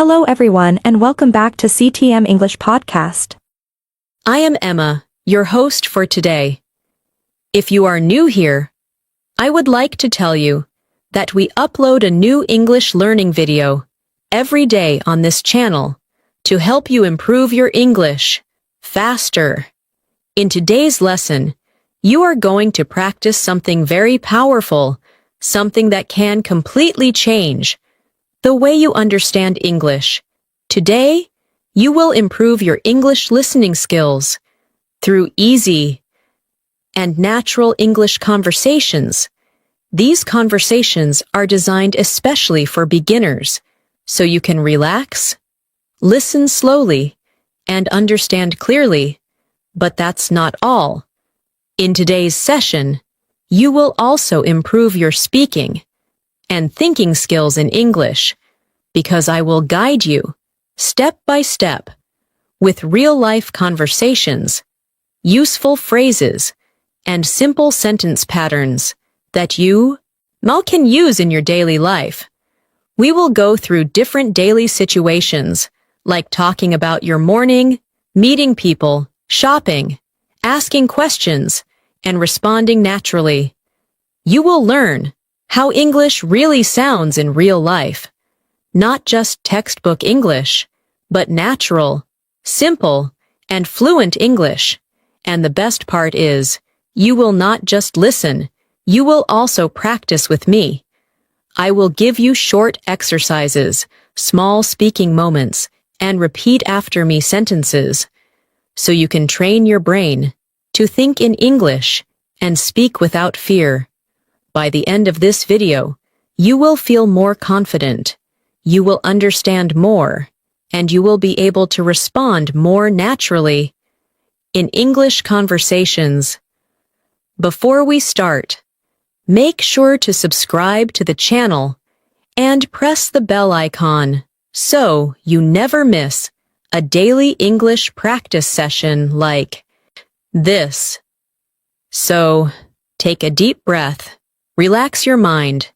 Hello everyone and welcome back to CTM English Podcast. I am Emma, your host for today. If you are new here, I would like to tell you that we upload a new English learning video every day on this channel to help you improve your English faster. In today's lesson, you are going to practice something very powerful, something that can completely change the way you understand English. Today, you will improve your English listening skills through easy and natural English conversations. These conversations are designed especially for beginners, so you can relax, listen slowly, and understand clearly. But that's not all. In today's session, you will also improve your speaking and thinking skills in English, because I will guide you, step by step, with real-life conversations, useful phrases, and simple sentence patterns that you all can use in your daily life. We will go through different daily situations, like talking about your morning, meeting people, shopping, asking questions, and responding naturally. You will learn how English really sounds in real life. Not just textbook English, but natural, simple, and fluent English. And the best part is, you will not just listen, you will also practice with me. I will give you short exercises, small speaking moments, and repeat after me sentences, so you can train your brain to think in English and speak without fear. By the end of this video, you will feel more confident, you will understand more, and you will be able to respond more naturally in English conversations. Before we start, make sure to subscribe to the channel and press the bell icon so you never miss a daily English practice session like this. So, take a deep breath. Relax your mind,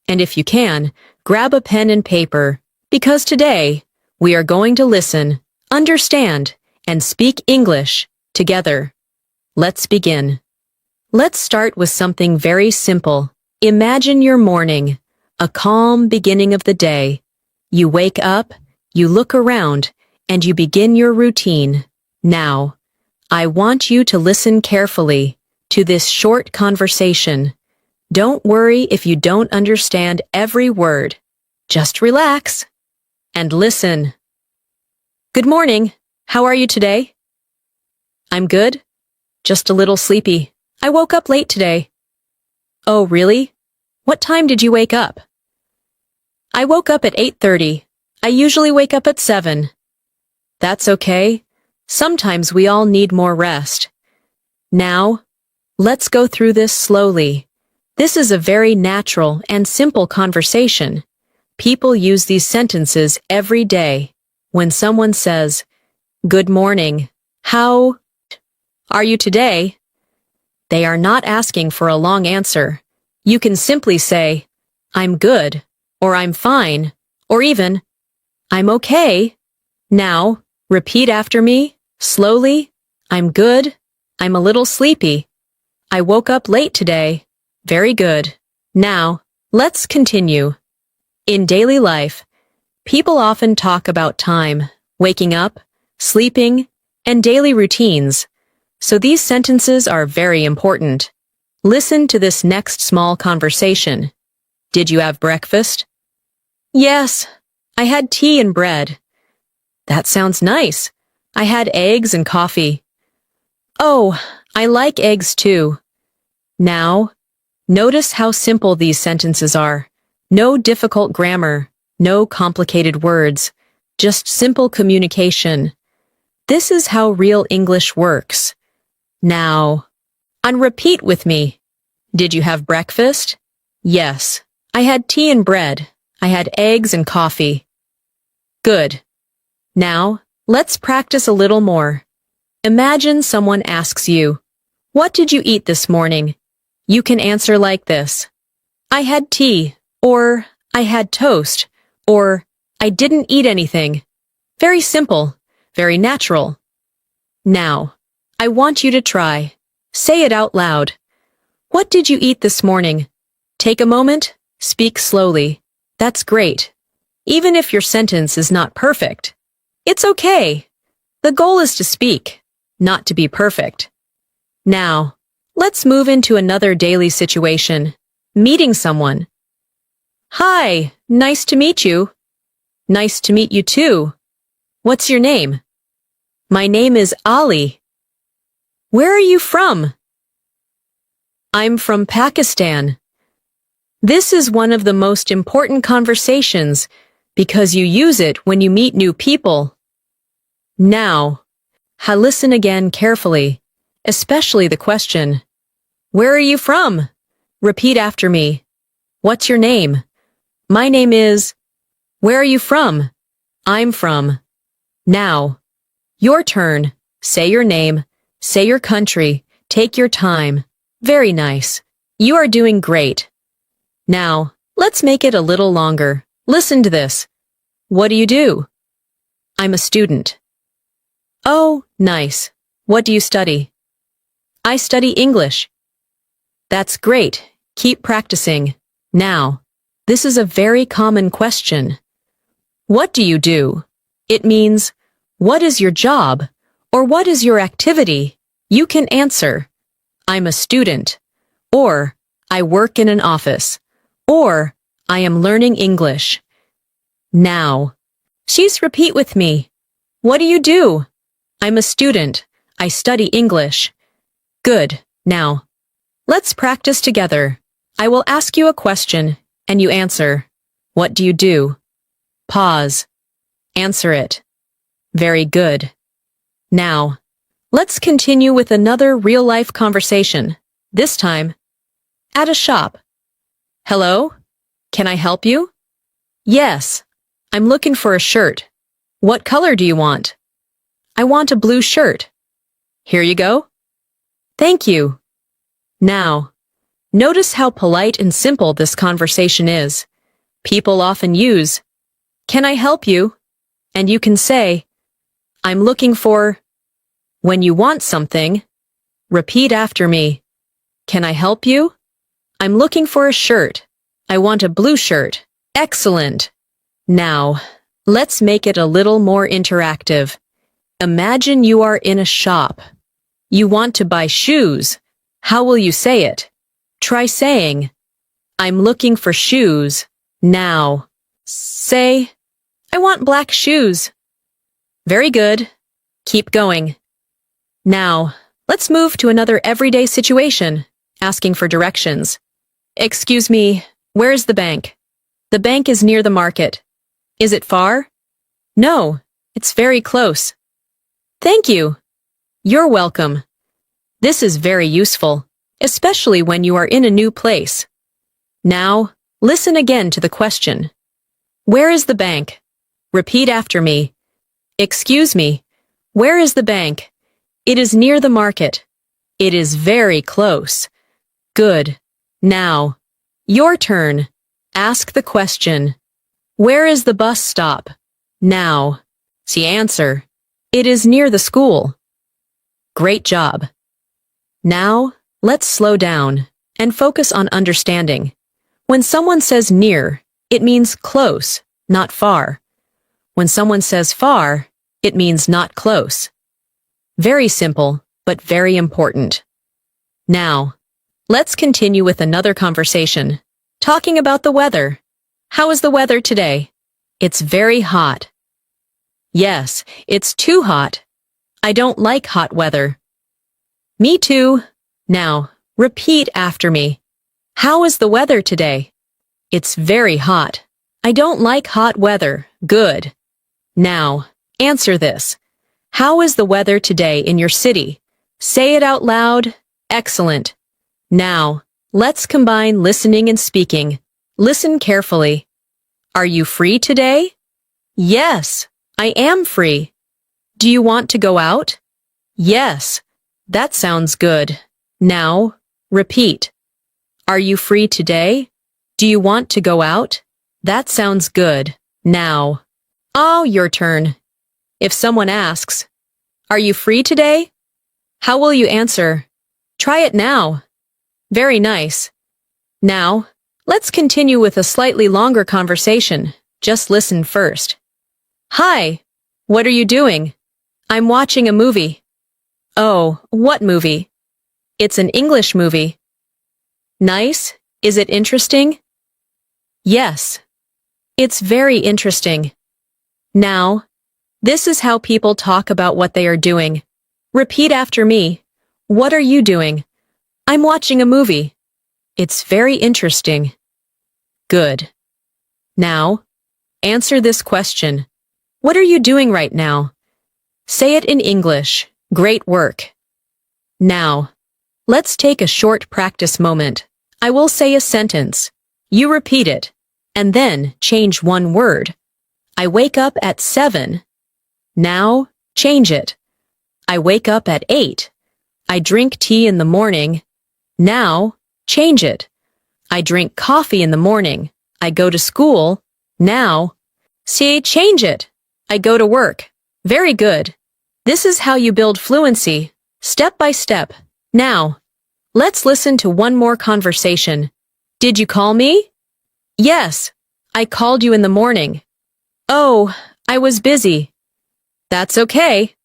and if you can, grab a pen and paper, because today we are going to listen, understand, and speak English together. Let's begin. Let's start with something very simple. Imagine your morning, a calm beginning of the day. You wake up, you look around, and you begin your routine. Now, I want you to listen carefully to this short conversation. Don't worry if you don't understand every word. Just relax and listen. Good morning. How are you today? I'm good. Just a little sleepy. I woke up late today. Oh, really? What time did you wake up? I woke up at 8:30. I usually wake up at 7. That's okay. Sometimes we all need more rest. Now, let's go through this slowly. This is a very natural and simple conversation. People use these sentences every day. When someone says, "Good morning, how are you today?" they are not asking for a long answer. You can simply say, "I'm good," or "I'm fine," or even, "I'm okay." Now, repeat after me, slowly. I'm good. I'm a little sleepy. I woke up late today. Very good. Now, let's continue. In daily life, people often talk about time, waking up, sleeping, and daily routines. So these sentences are very important. Listen to this next small conversation. Did you have breakfast? Yes, I had tea and bread. That sounds nice. I had eggs and coffee. Oh, I like eggs too. Now, notice how simple these sentences are. No difficult grammar, no complicated words, just simple communication. This is how real English works. Now, on repeat with me. Did you have breakfast? Yes, I had tea and bread. I had eggs and coffee. Good. Now, let's practice a little more. Imagine someone asks you, "What did you eat this morning?" You can answer like this. I had tea, or I had toast, or I didn't eat anything. Very simple, very natural. Now, I want you to try. Say it out loud. What did you eat this morning? Take a moment, speak slowly. That's great. Even if your sentence is not perfect. It's okay. The goal is to speak, not to be perfect. Now, let's move into another daily situation. Meeting someone. Hi, nice to meet you. Nice to meet you too. What's your name? My name is Ali. Where are you from? I'm from Pakistan. This is one of the most important conversations because you use it when you meet new people. Now, listen again carefully, especially the question. Where are you from? Repeat after me. What's your name? My name is. Where are you from? I'm from. Now, your turn. Say your name. Say your country. Take your time. Very nice. You are doing great. Now, let's make it a little longer. Listen to this. What do you do? I'm a student. Oh, nice. What do you study? I study English. That's great. Keep practicing. Now, this is a very common question. What do you do? It means, what is your job? Or what is your activity? You can answer, I'm a student. Or, I work in an office. Or, I am learning English. Now, please repeat with me. What do you do? I'm a student. I study English. Good. Now, let's practice together. I will ask you a question, and you answer. What do you do? Pause. Answer it. Very good. Now, let's continue with another real-life conversation. This time, at a shop. Hello? Can I help you? Yes. I'm looking for a shirt. What color do you want? I want a blue shirt. Here you go. Thank you. Now, notice how polite and simple this conversation is. People often use, Can I help you? And you can say, I'm looking for. When you want something, repeat after me. Can I help you? I'm looking for a shirt. I want a blue shirt. Excellent. Now, let's make it a little more interactive. Imagine you are in a shop. You want to buy shoes. How will you say it? Try saying, I'm looking for shoes. Now, say, I want black shoes. Very good. Keep going. Now, let's move to another everyday situation, asking for directions. Excuse me, where is the bank? The bank is near the market. Is it far? No, it's very close. Thank you. You're welcome. This is very useful, especially when you are in a new place. Now, listen again to the question. Where is the bank? Repeat after me. Excuse me, where is the bank? It is near the market. It is very close. Good. Now, your turn. Ask the question. Where is the bus stop? Now, the answer. It is near the school. Great job. Now, let's slow down and focus on understanding. When someone says near, it means close, not far. When someone says far, it means not close. Very simple, but very important. Now, let's continue with another conversation, talking about the weather. How is the weather today? It's very hot. Yes, it's too hot. I don't like hot weather. Me too. Now, repeat after me. How is the weather today? It's very hot. I don't like hot weather. Good. Now, answer this. How is the weather today in your city? Say it out loud. Excellent. Now, let's combine listening and speaking. Listen carefully. Are you free today? Yes, I am free. Do you want to go out? Yes, that sounds good. Now, repeat. Are you free today? Do you want to go out? That sounds good. Now, Oh, your turn. If someone asks, "Are you free today?" How will you answer? Try it now. Very nice. Now, let's continue with a slightly longer conversation. Just listen first. Hi, what are you doing? I'm watching a movie. Oh, what movie? It's an English movie. Nice. Is it interesting? Yes. It's very interesting. Now, this is how people talk about what they are doing. Repeat after me. What are you doing? I'm watching a movie. It's very interesting. Good. Now, answer this question. What are you doing right now? Say it in English. Great work. Now, let's take a short practice moment. I will say a sentence. You repeat it, and then change one word. I wake up at 7. Now, change it. I wake up at 8. I drink tea in the morning. Now, change it. I drink coffee in the morning. I go to school. Now, see, change it. I go to work. Very good. This is how you build fluency, step by step. Now, let's listen to one more conversation. Did you call me? Yes, I called you in the morning. Oh, I was busy. That's okay.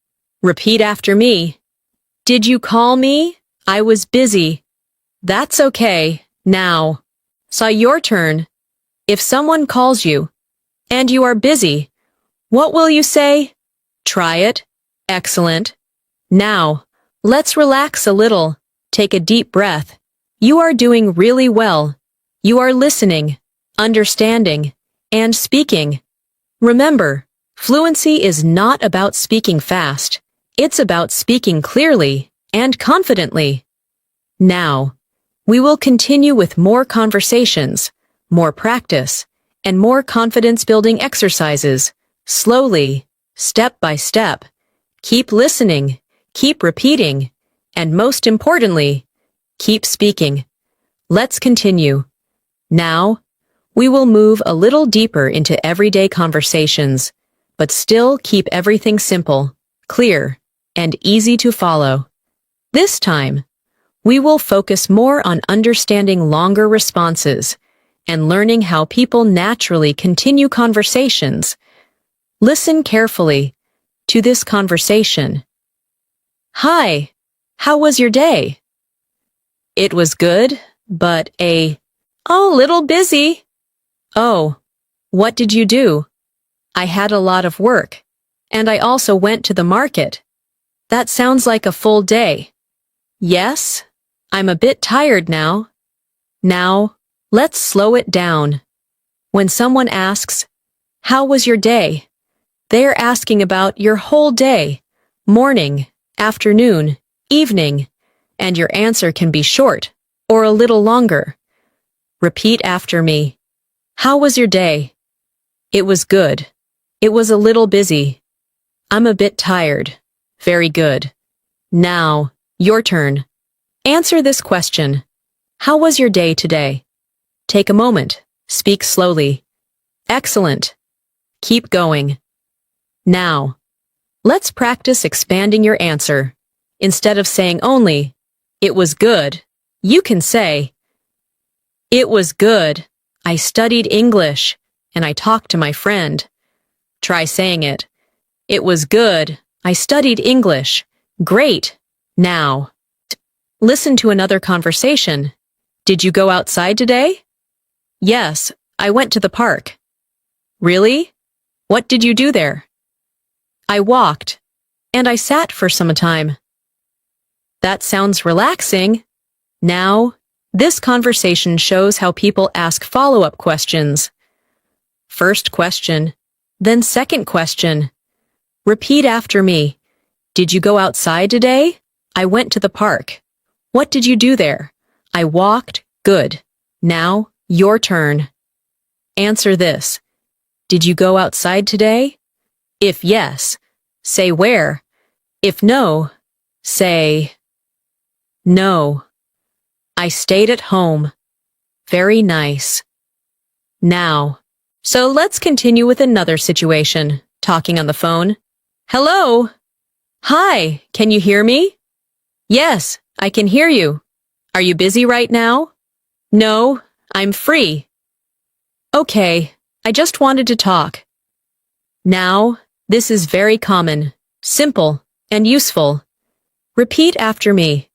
Repeat after me. Did you call me? I was busy. That's okay. Now, so your turn. If someone calls you, and you are busy, what will you say? Try it. Excellent. Now, let's relax a little. Take a deep breath. You are doing really well. You are listening, understanding, and speaking. Remember, fluency is not about speaking fast. It's about speaking clearly and confidently. Now, we will continue with more conversations, more practice, and more confidence-building exercises, slowly, step by step. Keep listening, keep repeating, and most importantly, keep speaking. Let's continue. Now, we will move a little deeper into everyday conversations, but still keep everything simple, clear, and easy to follow. This time, we will focus more on understanding longer responses and learning how people naturally continue conversations. Listen carefully to this conversation. Hi, how was your day? It was good, but a little busy. Oh, what did you do? I had a lot of work, and I also went to the market. That sounds like a full day. Yes, I'm a bit tired now. Now, let's slow it down. When someone asks, "How was your day?" they're asking about your whole day, morning, afternoon, evening, and your answer can be short or a little longer. Repeat after me. How was your day? It was good. It was a little busy. I'm a bit tired. Very good. Now, your turn. Answer this question. How was your day today? Take a moment. Speak slowly. Excellent. Keep going. Now, let's practice expanding your answer. Instead of saying only, "It was good," you can say, "It was good. I studied English, and I talked to my friend." Try saying it. It was good. I studied English. Great. Now, listen to another conversation. Did you go outside today? Yes, I went to the park. Really? What did you do there? I walked, and I sat for some time. That sounds relaxing. Now, this conversation shows how people ask follow-up questions. First question, then second question. Repeat after me. Did you go outside today? I went to the park. What did you do there? I walked. Good. Now, your turn. Answer this. Did you go outside today? If yes, say where. If no, say no. I stayed at home. Very nice. Now, So let's continue with another situation. Talking on the phone. Hello? Hi, can you hear me? Yes, I can hear you. Are you busy right now? No, I'm free. Okay, I just wanted to talk. Now, this is very common, simple, and useful. Repeat after me.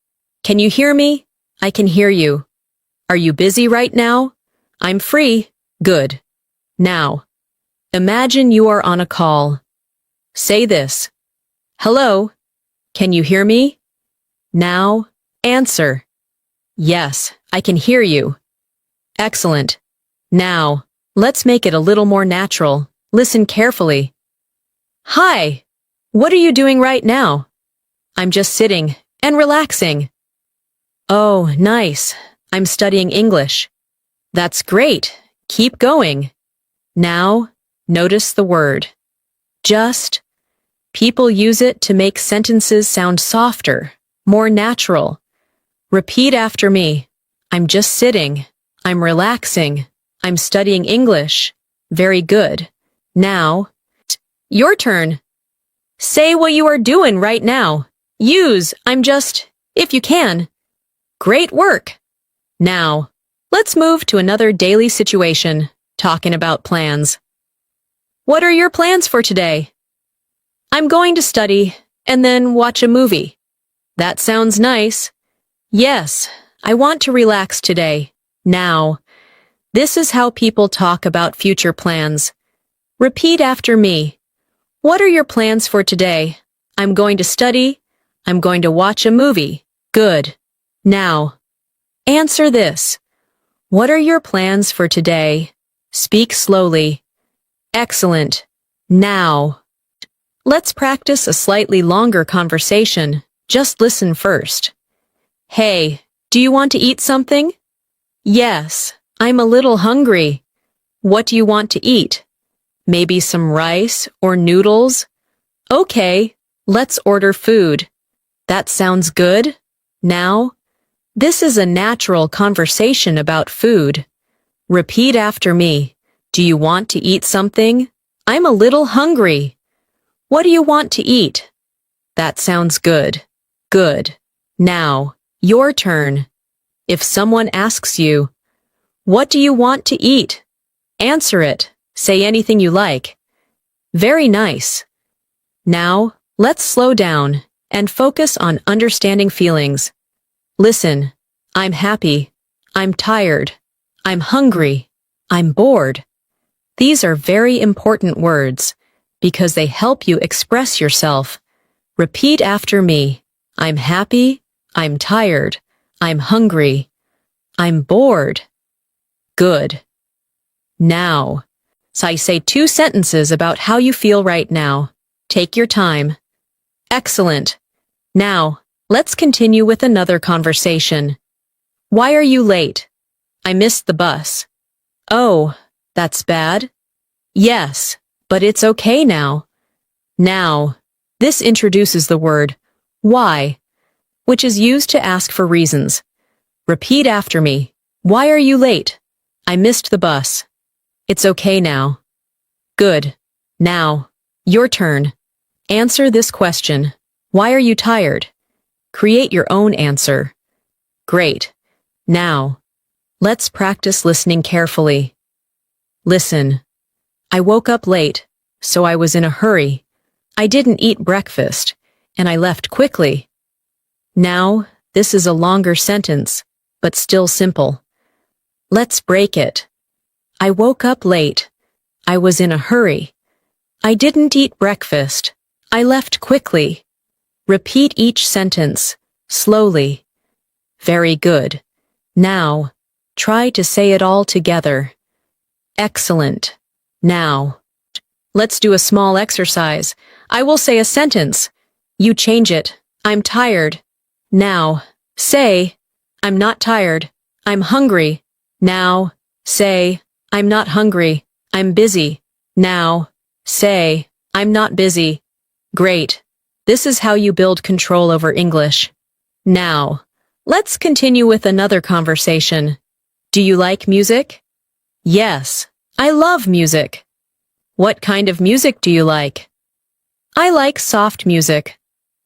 Can you hear me? I can hear you. Are you busy right now? I'm free. Good. Now, imagine you are on a call. Say this. Hello? Can you hear me? Now, answer. Yes, I can hear you. Excellent. Now, let's make it a little more natural. Listen carefully. Hi. What are you doing right now? I'm just sitting and relaxing. Oh, nice. I'm studying English. That's great. Keep going. Now, notice the word. Just. People use it to make sentences sound softer, more natural. Repeat after me. I'm just sitting. I'm relaxing. I'm studying English. Very good. Now, your turn. Say what you are doing right now. Use I'm just, if you can. Great work. Now, let's move to another daily situation, talking about plans. What are your plans for today? I'm going to study and then watch a movie. That sounds nice. Yes, I want to relax today. Now, this is how people talk about future plans. Repeat after me. What are your plans for today? I'm going to study. I'm going to watch a movie. Good. Now, answer this. What are your plans for today? Speak slowly. Excellent. Now, let's practice a slightly longer conversation. Just listen first. Hey, do you want to eat something? Yes, I'm a little hungry. What do you want to eat? Maybe some rice or noodles? Okay, let's order food. That sounds good. Now, this is a natural conversation about food. Repeat after me. Do you want to eat something? I'm a little hungry. What do you want to eat? That sounds good. Good. Now, your turn. If someone asks you, what do you want to eat? Answer it. Say anything you like. Very nice. Now, let's slow down and focus on understanding feelings. Listen. I'm happy. I'm tired. I'm hungry. I'm bored. These are very important words because they help you express yourself. Repeat after me. I'm happy. I'm tired. I'm hungry. I'm bored. Good. Now. So I say 2 sentences about how you feel right now. Take your time. Excellent. Now, let's continue with another conversation. Why are you late? I missed the bus. Oh, that's bad? Yes, but it's okay now. Now, this introduces the word why, which is used to ask for reasons. Repeat after me. Why are you late? I missed the bus. It's okay now. Good. Now, your turn. Answer this question. Why are you tired? Create your own answer. Great. Now, let's practice listening carefully. Listen. I woke up late, so I was in a hurry. I didn't eat breakfast, and I left quickly. Now, this is a longer sentence, but still simple. Let's break it. I woke up late. I was in a hurry. I didn't eat breakfast. I left quickly. Repeat each sentence, slowly. Very good. Now, try to say it all together. Excellent. Now, let's do a small exercise. I will say a sentence. You change it. I'm tired. Now, say, I'm not tired. I'm hungry. Now, say, I'm not hungry. I'm busy. Now, say, I'm not busy. Great. This is how you build control over English. Now, let's continue with another conversation. Do you like music? Yes, I love music. What kind of music do you like? I like soft music.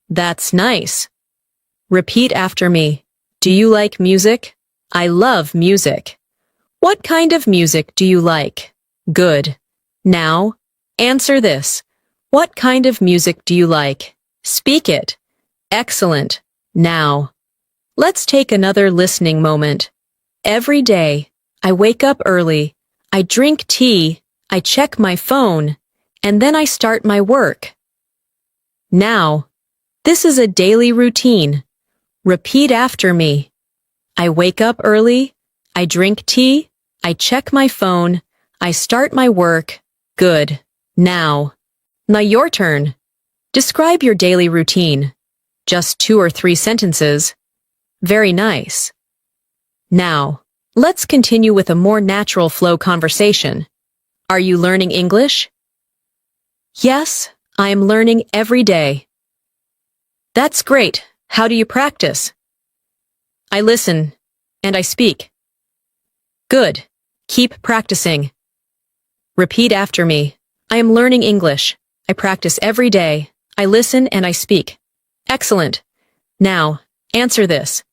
That's nice. Repeat after me. Do you like music? I love music. What kind of music do you like? Good. Now, answer this. What kind of music do you like? Speak it. Excellent. Now, let's take another listening moment. Every day, I wake up early, I drink tea, I check my phone, and then I start my work. Now, this is a daily routine. Repeat after me. I wake up early, I drink tea, I check my phone, I start my work. Good. Now your turn. Describe your daily routine. Just 2 or 3 sentences. Very nice. Now, let's continue with a more natural flow conversation. Are you learning English? Yes, I am learning every day. That's great. How do you practice? I listen and I speak. Good. Keep practicing. Repeat after me. I am learning English. I practice every day. I listen and I speak. Excellent. Now, answer this.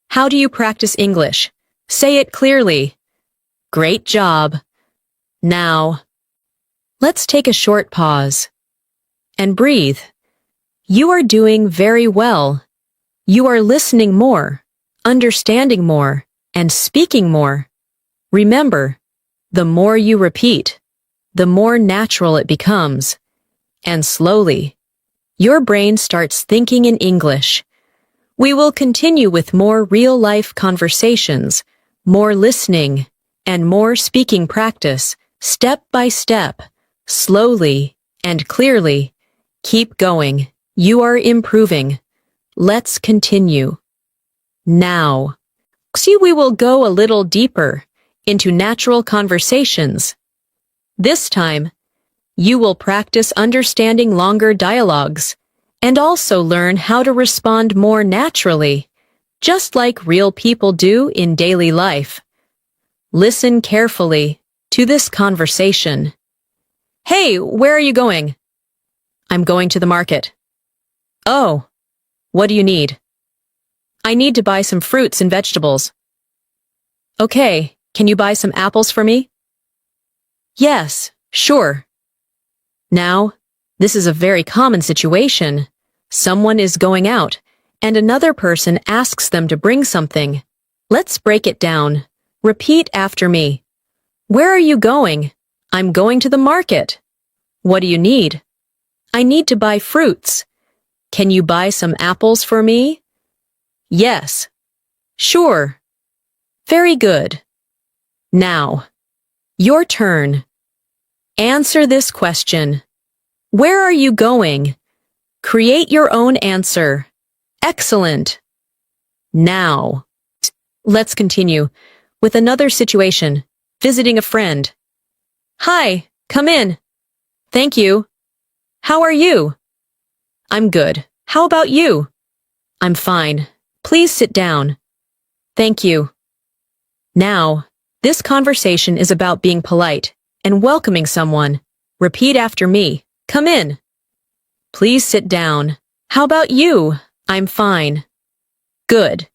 How do you practice English? Say it clearly. Great job. Now, let's take a short pause and breathe. You are doing very well. You are listening more, understanding more, and speaking more. Remember, the more you repeat, the more natural it becomes. And slowly, your brain starts thinking in English. We will continue with more real-life conversations, more listening, and more speaking practice, step by step, slowly and clearly. Keep going. You are improving. Let's continue. Now, we will go a little deeper into natural conversations. This time, you will practice understanding longer dialogues and also learn how to respond more naturally, just like real people do in daily life. Listen carefully to this conversation. Hey, where are you going? I'm going to the market. Oh, what do you need? I need to buy some fruits and vegetables. Okay, can you buy some apples for me? Yes, sure. Now, this is a very common situation. Someone is going out, and another person asks them to bring something. Let's break it down. Repeat after me. Where are you going? I'm going to the market. What do you need? I need to buy fruits. Can you buy some apples for me? Yes. Sure. Very good. Now, your turn. Answer this question. Where are you going? Create your own answer. Excellent. Now, let's continue with another situation. Visiting a friend. Hi, come in. Thank you. How are you? I'm good. How about you? I'm fine. Please sit down. Thank you. Now, this conversation is about being polite and welcoming someone. Repeat after me. Come in. Please sit down. How about you? I'm fine. Good.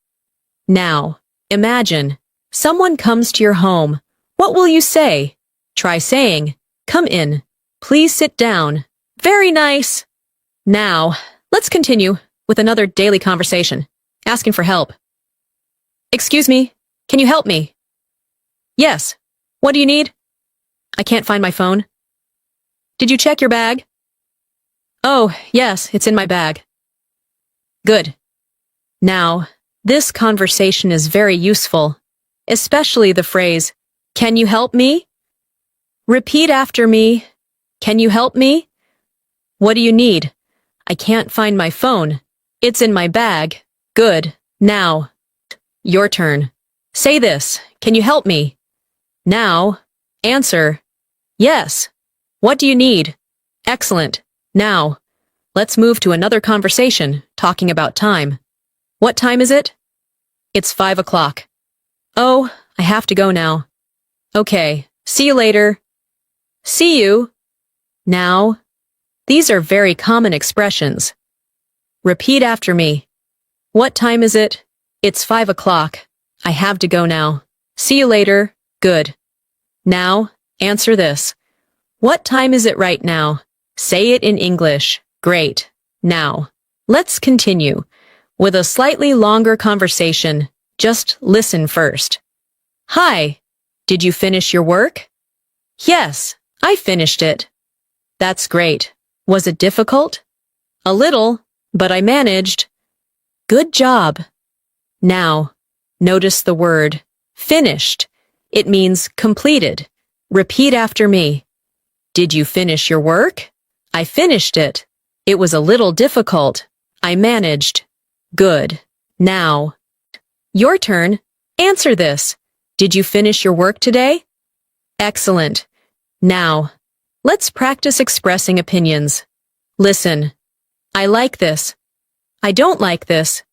Now, imagine someone comes to your home. What will you say? Try saying, come in. Please sit down. Very nice. Now, let's continue with another daily conversation, asking for help. Excuse me, can you help me? Yes. What do you need? I can't find my phone. Did you check your bag? Oh, yes, it's in my bag. Good. Now, this conversation is very useful, especially the phrase, can you help me? Repeat after me. Can you help me? What do you need? I can't find my phone. It's in my bag. Good. Now, your turn. Say this. Can you help me? Now, answer. Yes. What do you need? Excellent. Now, let's move to another conversation, talking about time. What time is it? It's 5 o'clock. Oh, I have to go now. Okay, see you later. See you. Now. These are very common expressions. Repeat after me. What time is it? It's 5 o'clock. I have to go now. See you later. Good. Now, answer this. What time is it right now? Say it in English. Great. Now, let's continue. With a slightly longer conversation, just listen first. Hi. Did you finish your work? Yes, I finished it. That's great. Was it difficult? A little, but I managed. Good job. Now, notice the word finished. It means completed. Repeat after me. Did you finish your work? I finished it. It was a little difficult. I managed. Good. Now. Your turn. Answer this. Did you finish your work today? Excellent. Now, let's practice expressing opinions. Listen. I like this. I don't like this.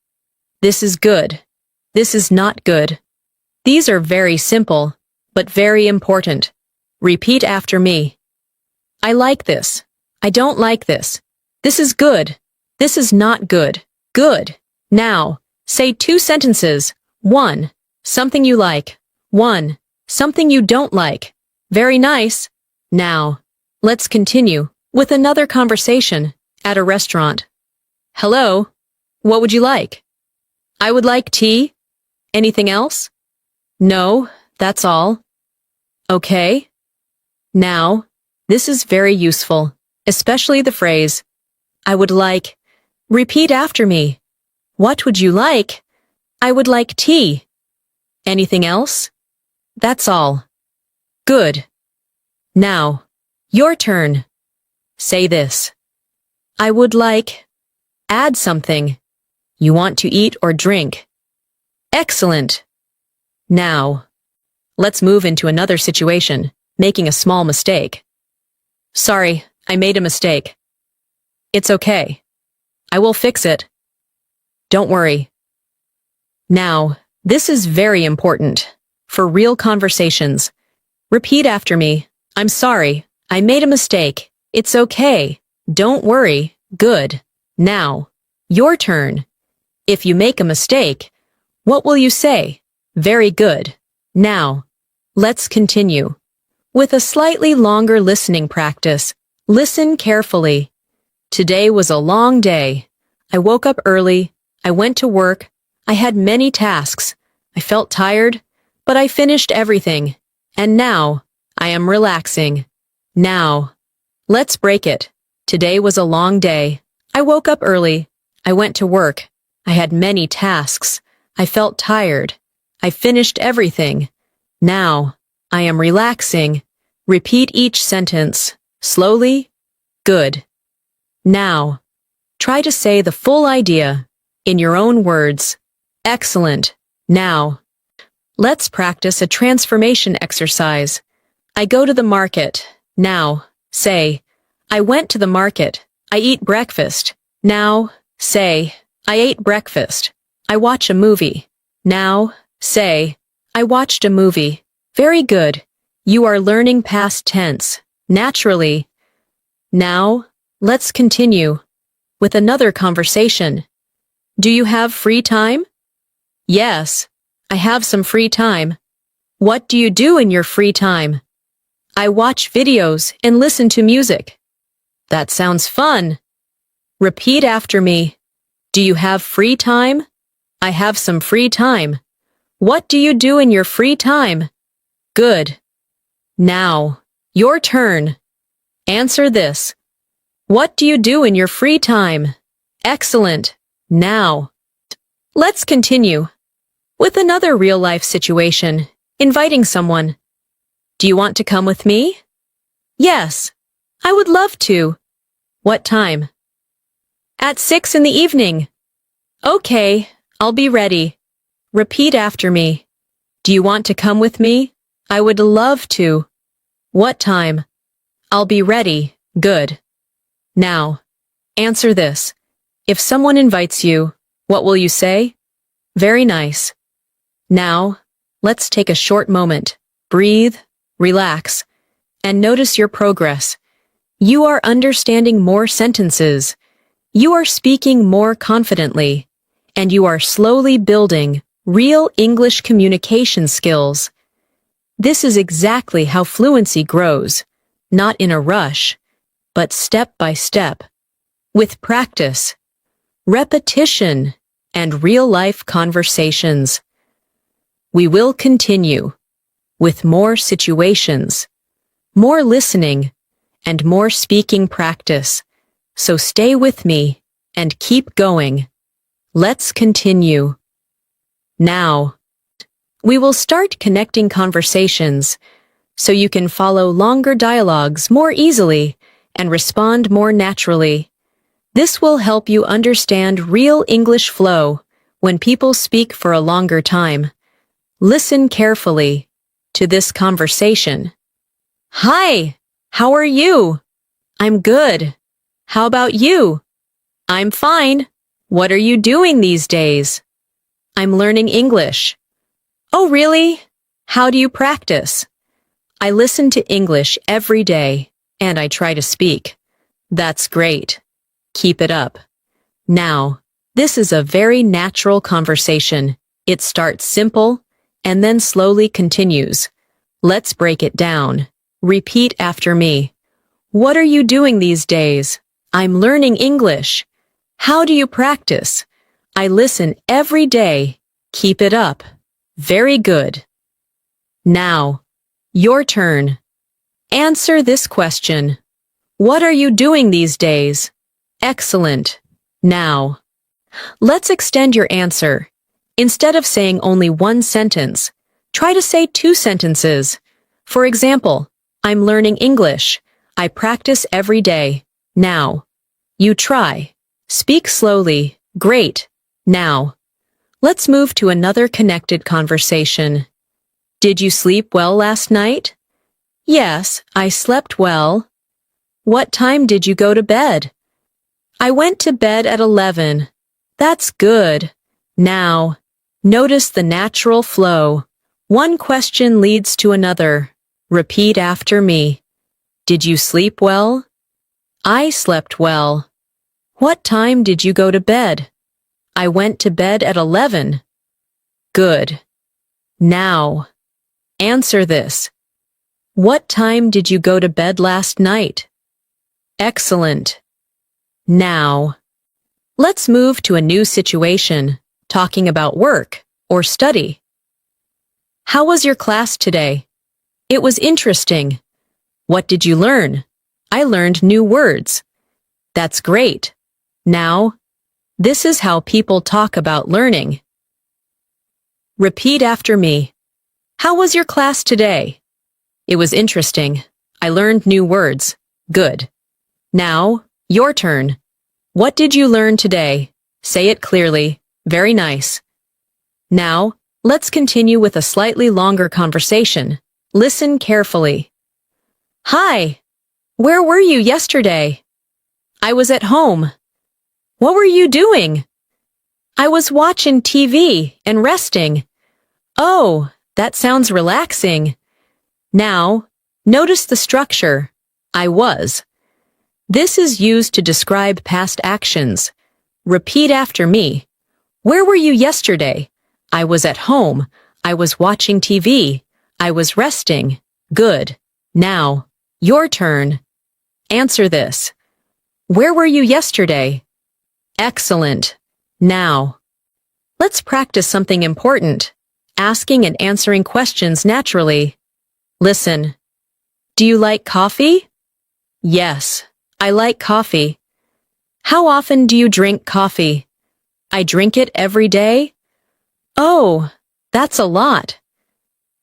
This is good. This is not good. These are very simple, but very important. Repeat after me. I like this. I don't like this. This is good. This is not good. Good. Now, say 2 sentences. 1. Something you like. 1. Something you don't like. Very nice. Now, let's continue with another conversation at a restaurant. Hello. What would you like? I would like tea. Anything else? No, that's all. Okay. Now, this is very useful, especially the phrase, I would like. Repeat after me. What would you like? I would like tea. Anything else? That's all. Good. Now, your turn. Say this. I would like. Add something. You want to eat or drink. Excellent. Now, let's move into another situation, making a small mistake. Sorry, I made a mistake. It's okay. I will fix it. Don't worry. Now, this is very important for real conversations. Repeat after me. I'm sorry. I made a mistake. It's okay. Don't worry. Good. Now, your turn. If you make a mistake, what will you say? Very good. Now, let's continue. With a slightly longer listening practice, listen carefully. Today was a long day. I woke up early. I went to work. I had many tasks. I felt tired, but I finished everything. And now, I am relaxing. Now, let's break it. Today was a long day. I woke up early. I went to work. I had many tasks. I felt tired. I finished everything. Now, I am relaxing. Repeat each sentence. Slowly. Good. Now, try to say the full idea in your own words. Excellent. Now, let's practice a transformation exercise. I go to the market. Now, say, I went to the market. I eat breakfast. Now, say, I ate breakfast. I watch a movie. Now, say, I watched a movie. Very good. You are learning past tense, naturally. Now, let's continue with another conversation. Do you have free time? Yes, I have some free time. What do you do in your free time? I watch videos and listen to music. That sounds fun. Repeat after me. Do you have free time? I have some free time. What do you do in your free time? Good. Now, your turn. Answer this. What do you do in your free time? Excellent. Now, let's continue with another real-life situation, inviting someone. Do you want to come with me? Yes, I would love to. What time? At 6 in the evening. Okay, I'll be ready. Repeat after me. Do you want to come with me? I would love to. What time? I'll be ready. Good. Now, answer this. If someone invites you, what will you say? Very nice. Now, let's take a short moment. Breathe, relax, and notice your progress. You are understanding more sentences. You are speaking more confidently, and you are slowly building real English communication skills. This is exactly how fluency grows, not in a rush, but step by step, with practice, repetition, and real-life conversations. We will continue with more situations, more listening, and more speaking practice. So stay with me and keep going. Let's continue. Now, we will start connecting conversations so you can follow longer dialogues more easily and respond more naturally. This will help you understand real English flow when people speak for a longer time. Listen carefully to this conversation. Hi, how are you? I'm good. How about you? I'm fine. What are you doing these days? I'm learning English. Oh, really? How do you practice? I listen to English every day, and I try to speak. That's great. Keep it up. Now, this is a very natural conversation. It starts simple and then slowly continues. Let's break it down. Repeat after me. What are you doing these days? I'm learning English. How do you practice? I listen every day. Keep it up. Very good. Now, your turn. Answer this question. What are you doing these days? Excellent. Now, let's extend your answer. Instead of saying only one sentence, try to say 2 sentences. For example, I'm learning English. I practice every day. Now. You try. Speak slowly. Great. Now. Let's move to another connected conversation. Did you sleep well last night? Yes, I slept well. What time did you go to bed? I went to bed at 11. That's good. Now, notice the natural flow. One question leads to another. Repeat after me. Did you sleep well? I slept well. What time did you go to bed? I went to bed at 11. Good. Now, answer this. What time did you go to bed last night? Excellent. Now, let's move to a new situation, talking about work or study. How was your class today? It was interesting. What did you learn? I learned new words. That's great. Now, this is how people talk about learning. Repeat after me. How was your class today? It was interesting. I learned new words. Good. Now, your turn. What did you learn today? Say it clearly. Very nice. Now, let's continue with a slightly longer conversation. Listen carefully. Hi. Where were you yesterday? I was at home. What were you doing? I was watching TV and resting. Oh, that sounds relaxing. Now, notice the structure. I was. This is used to describe past actions. Repeat after me. Where were you yesterday? I was at home. I was watching TV. I was resting. Good. Now, your turn. Answer this. Where were you yesterday? Excellent. Now, let's practice something important. Asking and answering questions naturally. Listen. Do you like coffee? Yes. I like coffee. How often do you drink coffee? I drink it every day. Oh, that's a lot.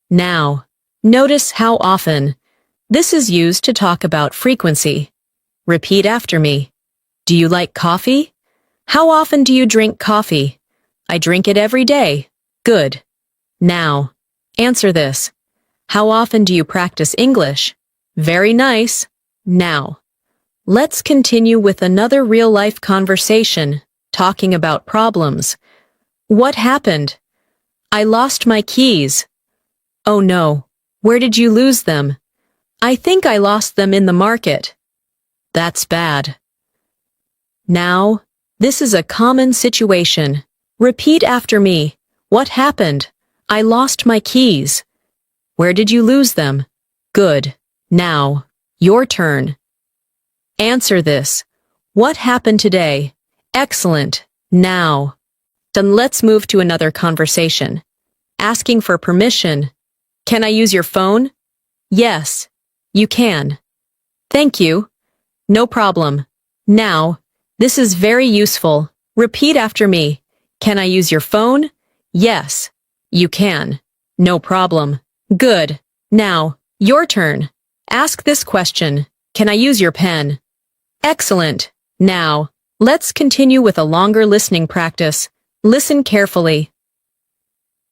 Now, notice how often. This is used to talk about frequency. Repeat after me. Do you like coffee? How often do you drink coffee? I drink it every day. Good. Now, answer this. How often do you practice English? Very nice. Now, let's continue with another real-life conversation, talking about problems. What happened? I lost my keys. Oh no, where did you lose them? I think I lost them in the market. That's bad. Now, this is a common situation. Repeat after me. What happened? I lost my keys. Where did you lose them? Good. Now, your turn. Answer this. What happened today? Excellent. Now. Then let's move to another conversation. Asking for permission. Can I use your phone? Yes, you can. Thank you. No problem. Now, this is very useful. Repeat after me. Can I use your phone? Yes, you can. No problem. Good. Now, your turn. Ask this question. Can I use your pen? Excellent. Now, let's continue with a longer listening practice. Listen carefully.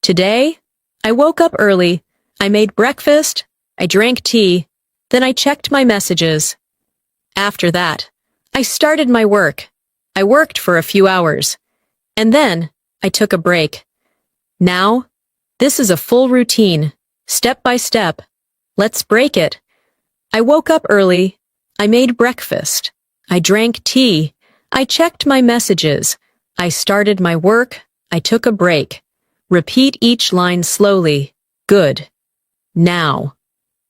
Today, I woke up early. I made breakfast. I drank tea. Then I checked my messages. After that, I started my work. I worked for a few hours. And then, I took a break. Now, this is a full routine, step by step. Let's break it. I woke up early. I made breakfast. I drank tea. I checked my messages. I started my work. I took a break. Repeat each line slowly. Good. Now.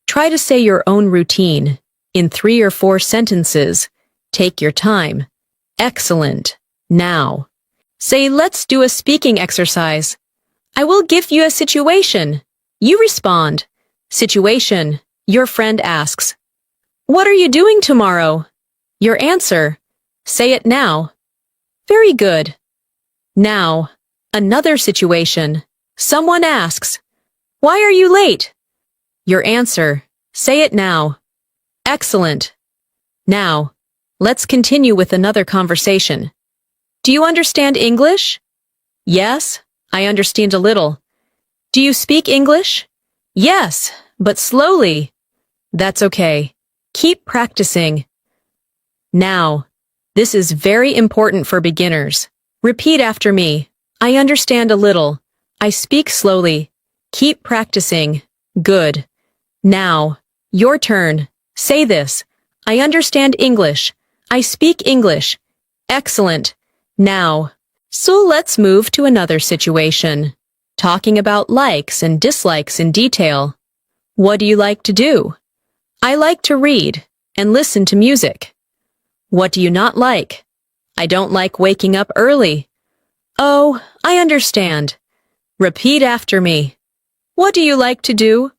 Try to say your own routine in 3 or 4 sentences. Take your time. Excellent. Now. Say, let's do a speaking exercise. I will give you a situation. You respond. Situation. Your friend asks. What are you doing tomorrow? Your answer. Say it now. Very good. Now, another situation. Someone asks. Why are you late? Your answer. Say it now. Excellent. Now, let's continue with another conversation. Do you understand English? Yes, I understand a little. Do you speak English? Yes, but slowly. That's okay. Keep practicing. Now, this is very important for beginners. Repeat after me. I understand a little. I speak slowly. Keep practicing. Good. Now, your turn. Say this. I understand English. I speak English. Excellent. Now, so let's move to another situation. Talking about likes and dislikes in detail. What do you like to do? I like to read and listen to music. What do you not like? I don't like waking up early. Oh, I understand. Repeat after me. What do you like to do?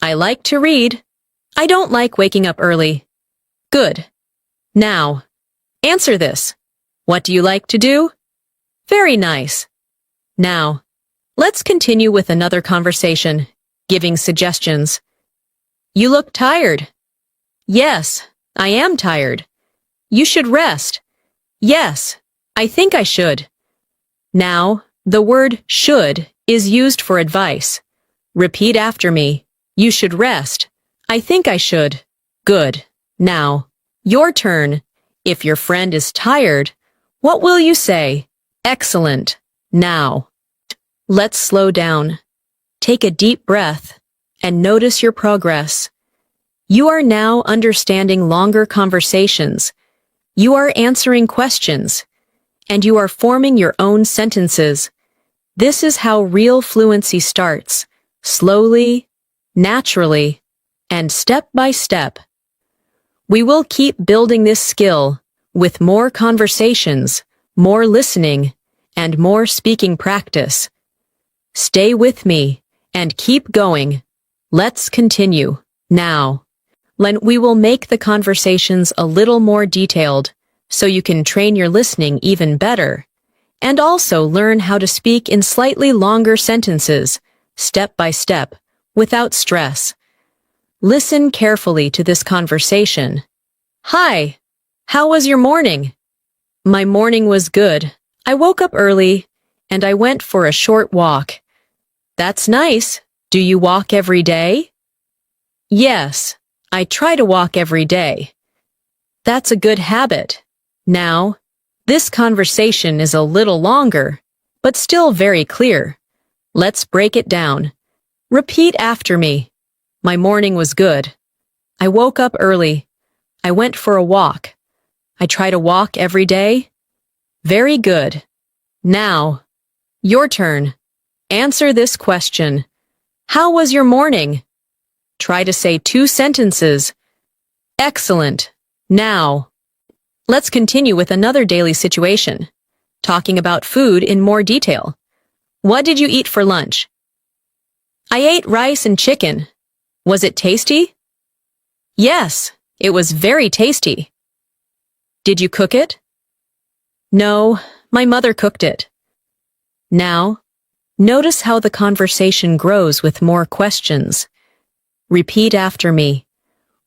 I like to read. I don't like waking up early. Good. Now, answer this. What do you like to do? Very nice. Now, let's continue with another conversation, giving suggestions. You look tired. Yes, I am tired. You should rest. Yes, I think I should. Now, the word should is used for advice. Repeat after me. You should rest. I think I should. Good. Now, your turn. If your friend is tired, what will you say? Excellent. Now, let's slow down. Take a deep breath and notice your progress. You are now understanding longer conversations. You are answering questions, and you are forming your own sentences. This is how real fluency starts, slowly, naturally, and step by step. We will keep building this skill with more conversations, more listening, and more speaking practice. Stay with me and keep going. Let's continue. Now, we will make the conversations a little more detailed so you can train your listening even better, and also learn how to speak in slightly longer sentences, step by step, without stress. Listen carefully to this conversation. Hi, how was your morning? My morning was good. I woke up early, and I went for a short walk. That's nice. Do you walk every day? Yes, I try to walk every day. That's a good habit. Now, this conversation is a little longer, but still very clear. Let's break it down. Repeat after me. My morning was good. I woke up early. I went for a walk. I try to walk every day. Very good. Now, your turn. Answer this question. How was your morning? Try to say 2 sentences. Excellent. Now, let's continue with another daily situation, talking about food in more detail. What did you eat for lunch? I ate rice and chicken. Was it tasty? Yes, it was very tasty. Did you cook it? No, my mother cooked it. Now, notice how the conversation grows with more questions. Repeat after me.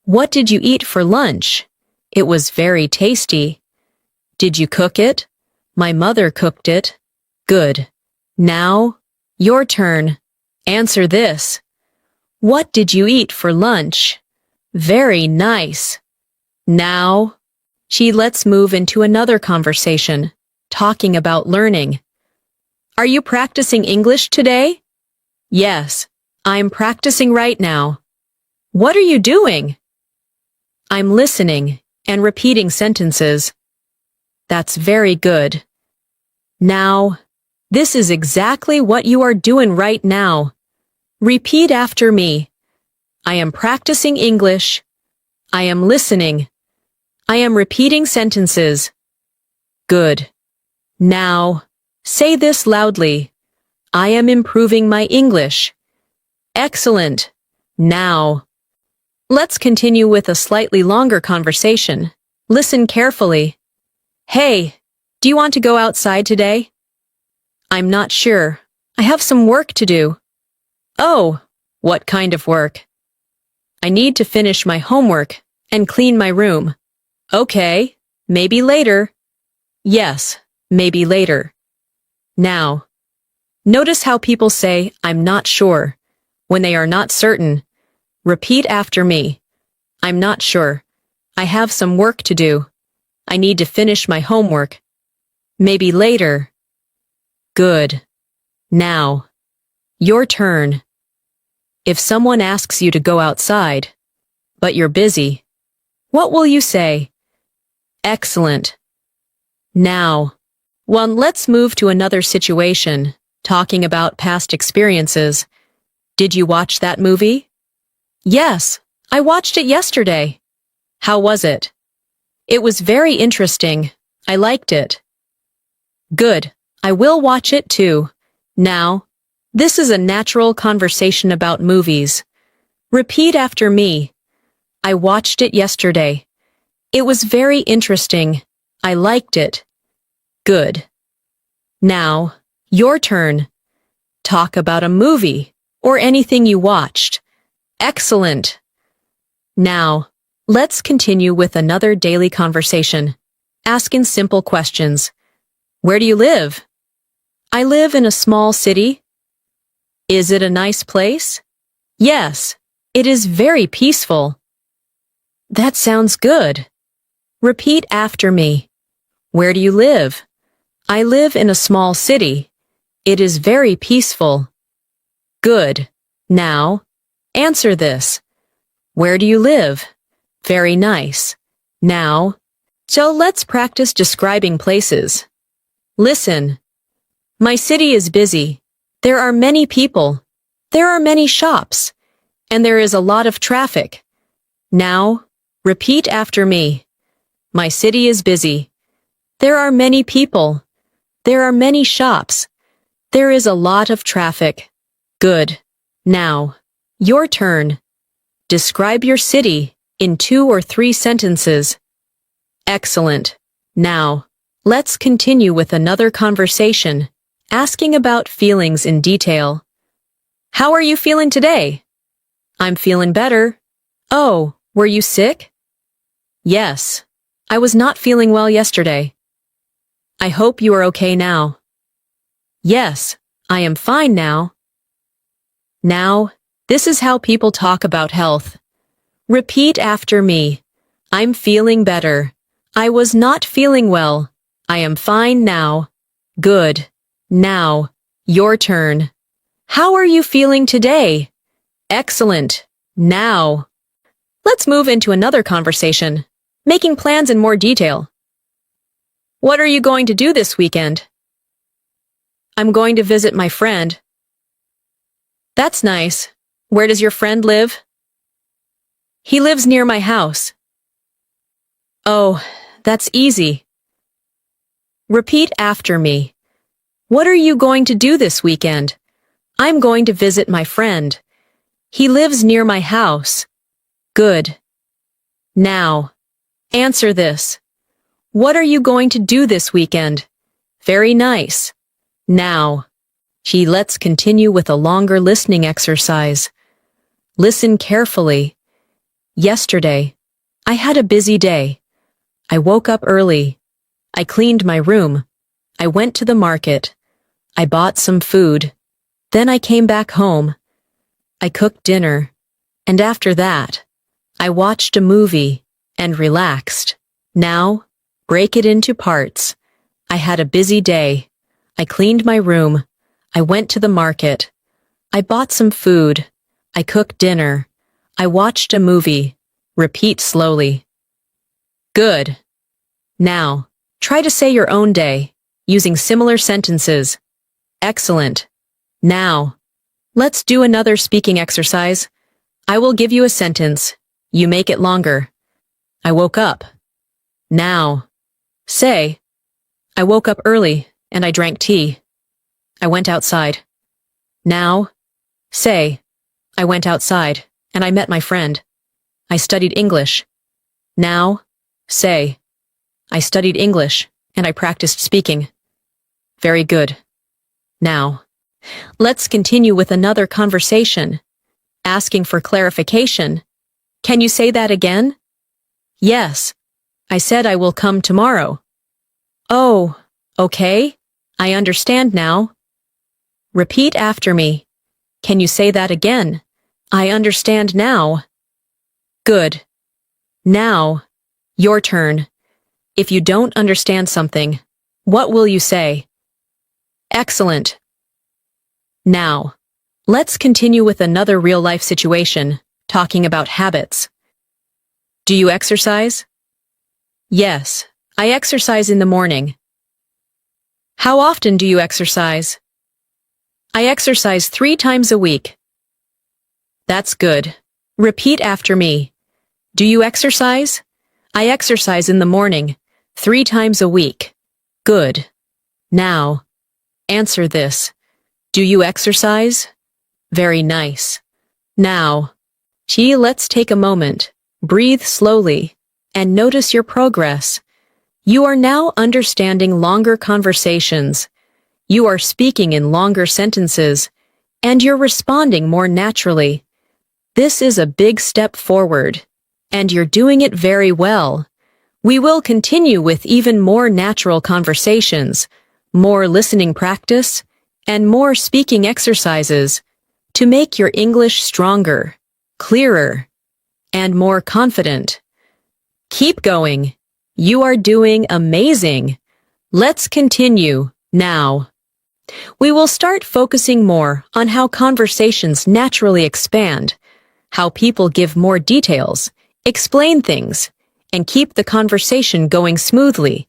What did you eat for lunch? It was very tasty. Did you cook it? My mother cooked it. Good. Now, your turn. Answer this. What did you eat for lunch? Very nice. Now, let's move into another conversation, talking about learning. Are you practicing English today? Yes, I'm practicing right now. What are you doing? I'm listening and repeating sentences. That's very good. Now, this is exactly what you are doing right now. Repeat after me. I am practicing English. I am listening. I am repeating sentences. Good. Now, say this loudly. I am improving my English. Excellent. Now, let's continue with a slightly longer conversation. Listen carefully. Hey, do you want to go outside today? I'm not sure. I have some work to do. Oh, what kind of work? I need to finish my homework and clean my room. Okay, maybe later. Yes, maybe later. Now, notice how people say, I'm not sure, when they are not certain. Repeat after me. I'm not sure. I have some work to do. I need to finish my homework. Maybe later. Good. Now, your turn. If someone asks you to go outside, but you're busy, what will you say? Excellent. Now, let's move to another situation, talking about past experiences. Did you watch that movie? Yes, I watched it yesterday. How was it? It was very interesting. I liked it. Good. I will watch it too. Now, this is a natural conversation about movies. Repeat after me. I watched it yesterday. It was very interesting. I liked it. Good. Now, your turn. Talk about a movie or anything you watched. Excellent. Now, let's continue with another daily conversation, asking simple questions. Where do you live? I live in a small city. Is it a nice place? Yes, it is very peaceful. That sounds good. Repeat after me. Where do you live? I live in a small city. It is very peaceful. Good. Now, answer this. Where do you live? Very nice. Now, let's practice describing places. Listen. My city is busy. There are many people. There are many shops. And there is a lot of traffic. Now, repeat after me. My city is busy. There are many people. There are many shops. There is a lot of traffic. Good. Now, your turn. Describe your city in 2 or 3 sentences. Excellent. Now, let's continue with another conversation, asking about feelings in detail. How are you feeling today? I'm feeling better. Oh, were you sick? Yes. I was not feeling well yesterday. I hope you are okay now. Yes, I am fine now. Now, this is how people talk about health. Repeat after me. I'm feeling better. I was not feeling well. I am fine now. Good. Now, your turn. How are you feeling today? Excellent. Now, Let's move into another conversation, making plans in more detail. What are you going to do this weekend? I'm going to visit my friend. That's nice. Where does your friend live? He lives near my house. Oh, that's easy. Repeat after me. What are you going to do this weekend? I'm going to visit my friend. He lives near my house. Good. Now, answer this. What are you going to do this weekend? Very nice. Now, let's continue with a longer listening exercise. Listen carefully. Yesterday, I had a busy day. I woke up early. I cleaned my room. I went to the market. I bought some food. Then I came back home. I cooked dinner. And after that, I watched a movie and relaxed. Now, break it into parts. I had a busy day. I cleaned my room. I went to the market. I bought some food. I cooked dinner. I watched a movie. Repeat slowly. Good. Now, try to say your own day, using similar sentences. Excellent. Now, let's do another speaking exercise. I will give you a sentence. You make it longer. I woke up. Now, say, I woke up early and I drank tea. I went outside. Now, say, I went outside and I met my friend. I studied English. Now, say, I studied English and I practiced speaking. Very good. Now, let's continue with another conversation. Asking for clarification. Can you say that again? Yes. I said I will come tomorrow. Oh, okay. I understand now. Repeat after me. Can you say that again? I understand now. Good. Now, your turn. If you don't understand something, what will you say? Excellent. Now, let's continue with another real-life situation, talking about habits. Do you exercise? Yes, I exercise in the morning. How often do you exercise? I exercise 3 times a week. That's good. Repeat after me. Do you exercise? I exercise in the morning, 3 times a week. Good. Now, answer this. Do you exercise? Very nice. Now, let's take a moment, breathe slowly, and notice your progress. You are now understanding longer conversations. You are speaking in longer sentences, and you're responding more naturally. This is a big step forward, and you're doing it very well. We will continue with even more natural conversations, more listening practice, and more speaking exercises to make your English stronger, clearer, and more confident. Keep going. You are doing amazing. Let's continue now. We will start focusing more on how conversations naturally expand, how people give more details, explain things, and keep the conversation going smoothly.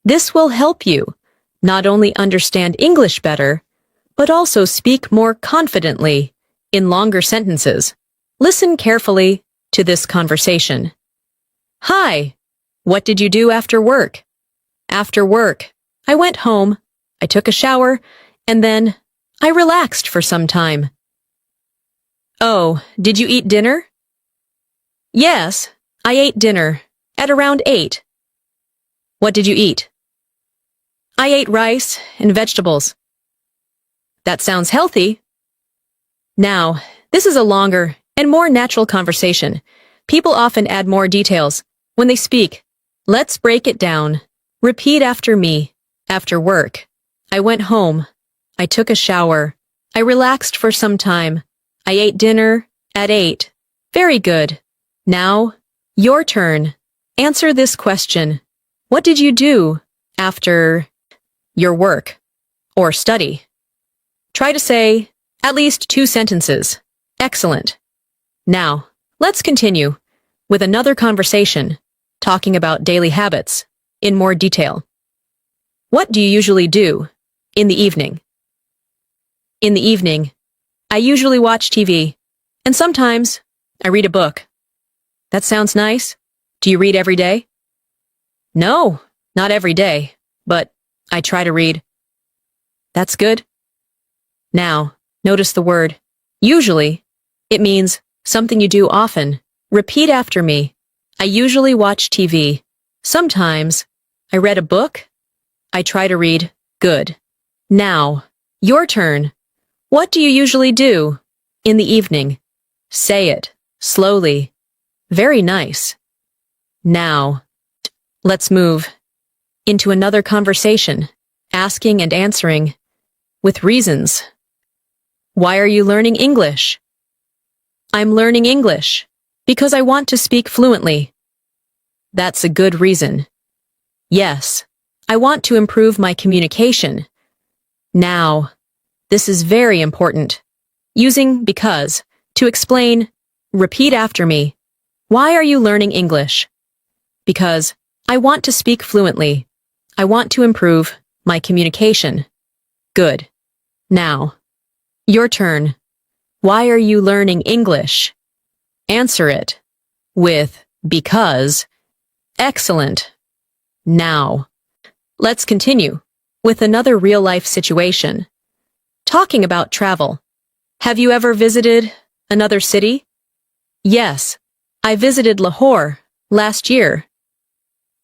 This will help you not only understand English better, but also speak more confidently in longer sentences. Listen carefully to this conversation. Hi, what did you do after work? After work, I went home, I took a shower, and then I relaxed for some time. Oh, did you eat dinner? Yes, I ate dinner at around 8. What did you eat? I ate rice and vegetables. That sounds healthy. Now, this is a longer and more natural conversation. People often add more details when they speak. Let's break it down. Repeat after me. After work, I went home. I took a shower. I relaxed for some time. I ate dinner at 8. Very good. Now, your turn. Answer this question. What did you do after your work or study? Try to say at least 2 sentences. Excellent. Now, let's continue. with another conversation, talking about daily habits in more detail. What do you usually do in the evening? In the evening, I usually watch TV, and sometimes I read a book. That sounds nice. Do you read every day? No, not every day, but I try to read. That's good. Now, notice the word usually. It means something you do often. Repeat after me. I usually watch TV. Sometimes I read a book. I try to read. Good. Now, your turn. What do you usually do in the evening? Say it slowly. Very nice. Now, let's move into another conversation, asking and answering with reasons. Why are you learning English? I'm learning English because I want to speak fluently. That's a good reason. Yes, I want to improve my communication. Now, this is very important. Using because to explain, repeat after me. Why are you learning English? Because I want to speak fluently. I want to improve my communication. Good. Now, your turn. Why are you learning English? Answer it with because. Excellent. Now, let's continue with another real-life situation. Talking about travel. Have you ever visited another city? Yes, I visited Lahore last year.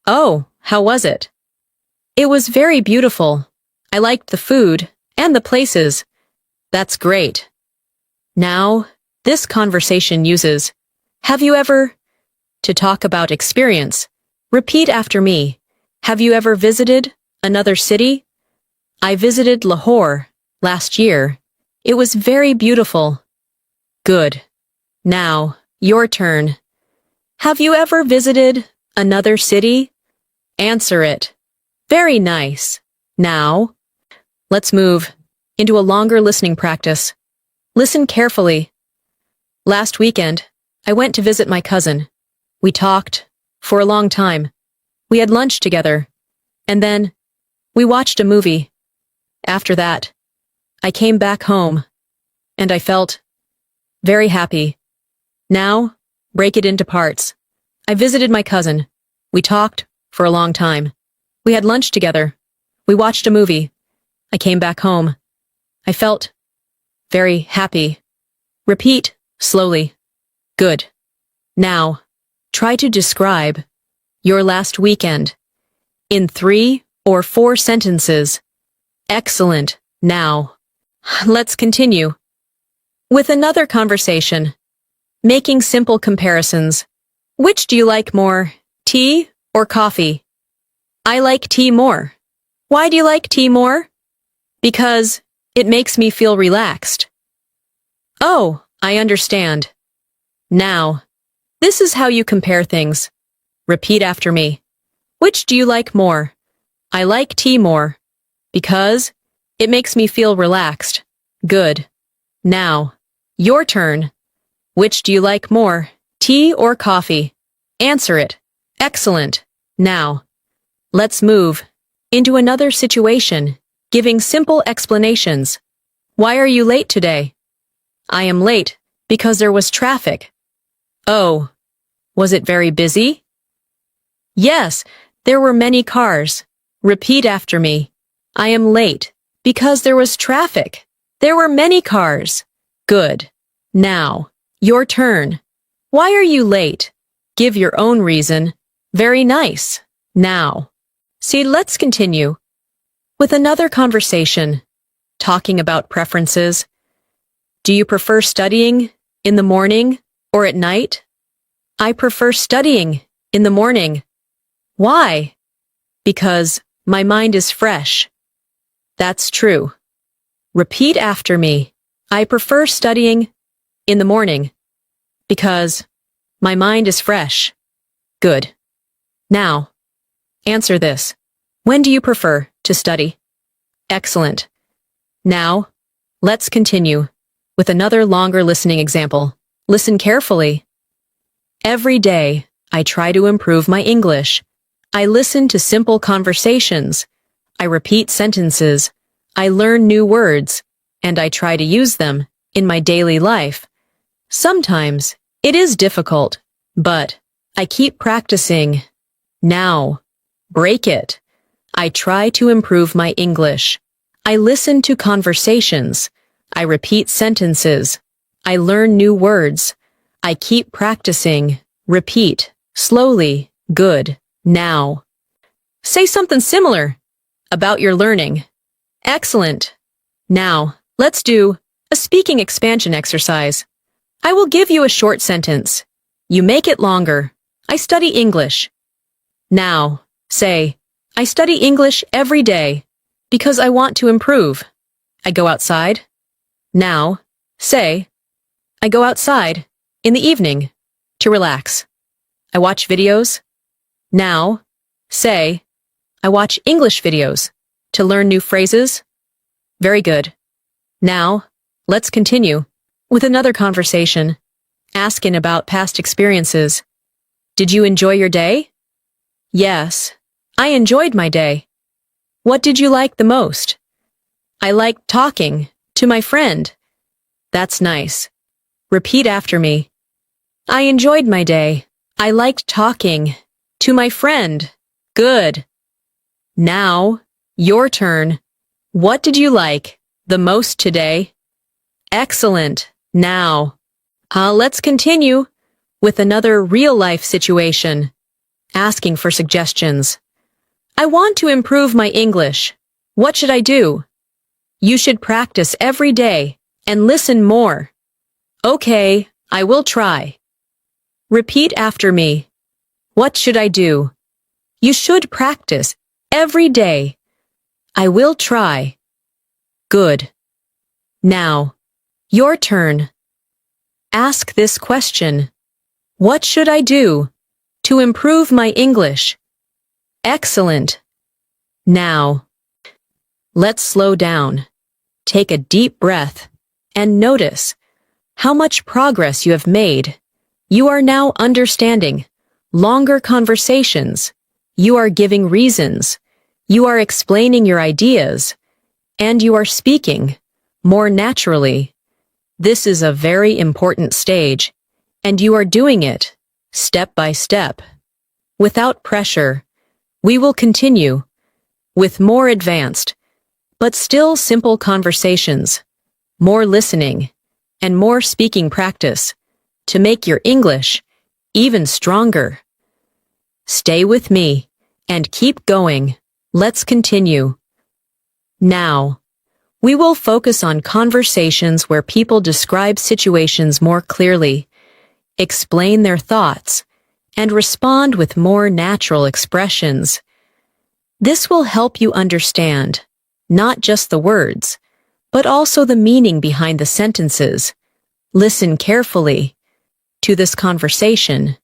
Oh, how was it? It was very beautiful. I liked the food and the places. That's great. Now, this conversation uses have you ever to talk about experience. Repeat after me. Have you ever visited another city? I visited Lahore last year. It was very beautiful. Good. Now, your turn. Have you ever visited another city? Answer it. Very nice. Now, let's move into a longer listening practice. Listen carefully. Last weekend, I went to visit my cousin. We talked for a long time. We had lunch together, and then we watched a movie. After that, I came back home, and I felt very happy. Now, break it into parts. I visited my cousin. We talked for a long time. We had lunch together. We watched a movie. I came back home. I felt very happy. Repeat slowly. Good. Now, try to describe your last weekend in 3 or 4 sentences. Excellent. Now, let's continue with another conversation. Making simple comparisons. Which do you like more, tea or coffee? I like tea more. Why do you like tea more? Because it makes me feel relaxed. Oh, I understand. Now, this is how you compare things. Repeat after me. Which do you like more? I like tea more. Because it makes me feel relaxed. Good. Now, your turn. Which do you like more, tea or coffee? Answer it. Excellent. Now, let's move into another situation, giving simple explanations. Why are you late today? I am late because there was traffic. Oh, was it very busy? Yes, there were many cars. Repeat after me. I am late because there was traffic. There were many cars. Good. Now, your turn. Why are you late? Give your own reason. Very nice. Now. See, let's continue with another conversation, talking about preferences. Do you prefer studying in the morning or at night? I prefer studying in the morning. Why? Because my mind is fresh. That's true. Repeat after me. I prefer studying in the morning because my mind is fresh. Good. Now, answer this. When do you prefer to study? Excellent. Now, let's continue with another longer listening example. Listen carefully. Every day, I try to improve my English. I listen to simple conversations. I repeat sentences. I learn new words, and I try to use them in my daily life. Sometimes it is difficult, but I keep practicing. Now, break it. I try to improve my English. I listen to conversations. I repeat sentences. I learn new words. I keep practicing. Repeat. Slowly. Good. Now. Say something similar about your learning. Excellent. Now, let's do a speaking expansion exercise. I will give you a short sentence. You make it longer. I study English. Now, say, I study English every day because I want to improve. I go outside. Now, say, I go outside in the evening to relax. I watch videos. Now, say, I watch English videos to learn new phrases. Very good. Now, let's continue with another conversation, asking about past experiences. Did you enjoy your day? Yes, I enjoyed my day. What did you like the most? I liked talking to my friend. That's nice. Repeat after me. I enjoyed my day. I liked talking to my friend. Good. Now, your turn. What did you like the most today? Excellent. Now, let's continue with another real-life situation, asking for suggestions. I want to improve my English. What should I do? You should practice every day and listen more. Okay, I will try. Repeat after me. What should I do? You should practice every day. I will try. Good. Now, your turn. Ask this question. What should I do to improve my English? Excellent. Now, let's slow down. Take a deep breath and notice how much progress you have made. You are now understanding longer conversations. You are giving reasons. You are explaining your ideas. And you are speaking more naturally. This is a very important stage, and you are doing it step by step. Without pressure, we will continue with more advanced, but still simple conversations, more listening, and more speaking practice to make your English even stronger. Stay with me and keep going. Let's continue. Now, we will focus on conversations where people describe situations more clearly, explain their thoughts, and respond with more natural expressions. This will help you understand not just the words, but also the meaning behind the sentences. Listen carefully to this conversation.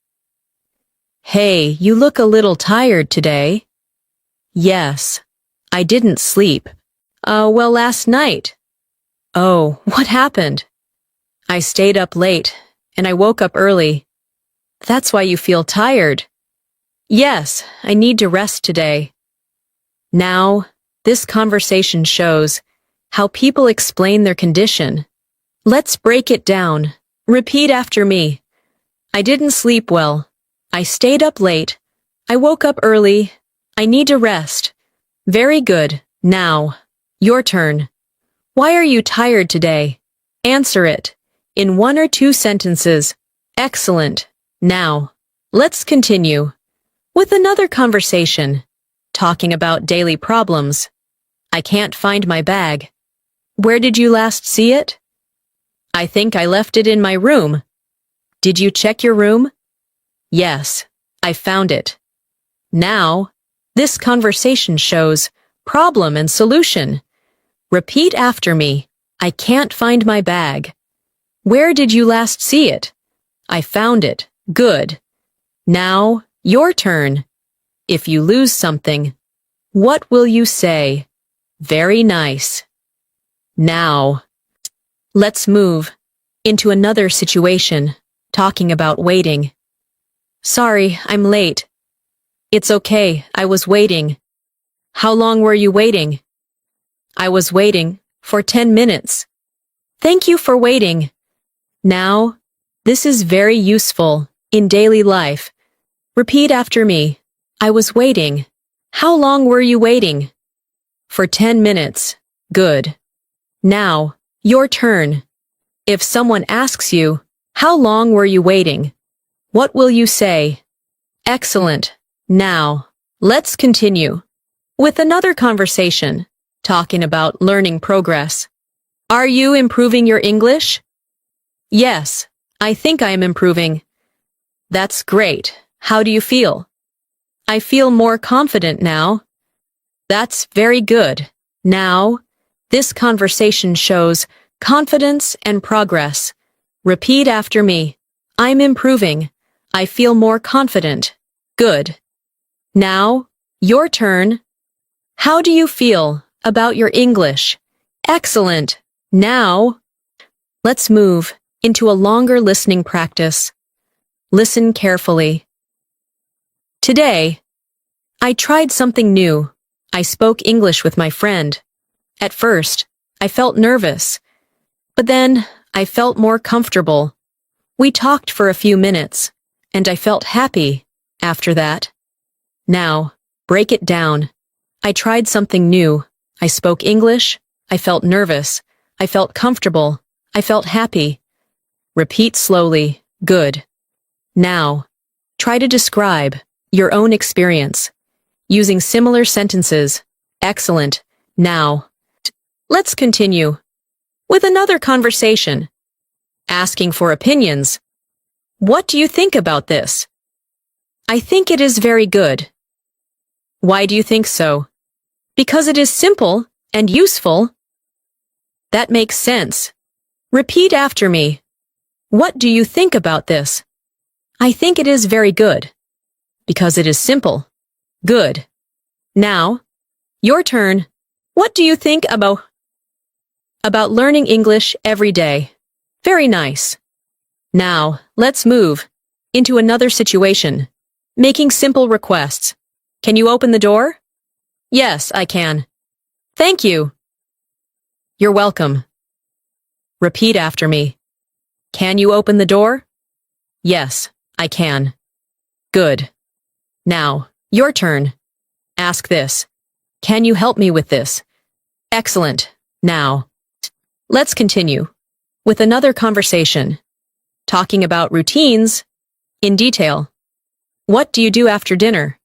Hey, you look a little tired today. Yes, I didn't sleep. Well, last night. Oh, what happened? I stayed up late, and I woke up early. That's why you feel tired. Yes, I need to rest today. Now, this conversation shows how people explain their condition. Let's break it down. Repeat after me. I didn't sleep well. I stayed up late. I woke up early. I need to rest. Very good. Now, your turn. Why are you tired today? Answer it in 1 or 2 sentences. Excellent. Now, let's continue with another conversation, talking about daily problems. I can't find my bag. Where did you last see it? I think I left it in my room. Did you check your room? Yes, I found it. Now, this conversation shows problem and solution. Repeat after me. I can't find my bag. Where did you last see it? I found it. Good. Now, your turn. If you lose something, what will you say? Very nice. Now, let's move into another situation, talking about waiting. Sorry, I'm late. It's okay, I was waiting. How long were you waiting? I was waiting for 10 minutes. Thank you for waiting. Now, this is very useful in daily life. Repeat after me. I was waiting. How long were you waiting? For 10 minutes. Good. Now, your turn. If someone asks you, how long were you waiting? What will you say? Excellent. Now, let's continue with another conversation, talking about learning progress. Are you improving your English? Yes, I think I am improving. That's great. How do you feel? I feel more confident now. That's very good. Now, this conversation shows confidence and progress. Repeat after me. I'm improving. I feel more confident. Good. Now, your turn. How do you feel about your English? Excellent. Now, let's move into a longer listening practice. Listen carefully. Today, I tried something new. I spoke English with my friend. At first, I felt nervous, but then I felt more comfortable. We talked for a few minutes, and I felt happy after that. Now, break it down. I tried something new. I spoke English. I felt nervous. I felt comfortable. I felt happy. Repeat slowly. Good. Now, try to describe your own experience using similar sentences. Excellent. Now, let's continue with another conversation. Asking for opinions. What do you think about this? I think it is very good. Why do you think so? Because it is simple and useful. That makes sense. Repeat after me. What do you think about this? I think it is very good. Because it is simple. Good. Now, your turn. What do you think about learning English every day? Very nice. Now, let's move into another situation. Making simple requests. Can you open the door? Yes, I can. Thank you. You're welcome. Repeat after me. Can you open the door? Yes, I can. Good. Now, your turn. Ask this. Can you help me with this? Excellent. Now, let's continue with another conversation. Talking about routines in detail. What do you do after dinner?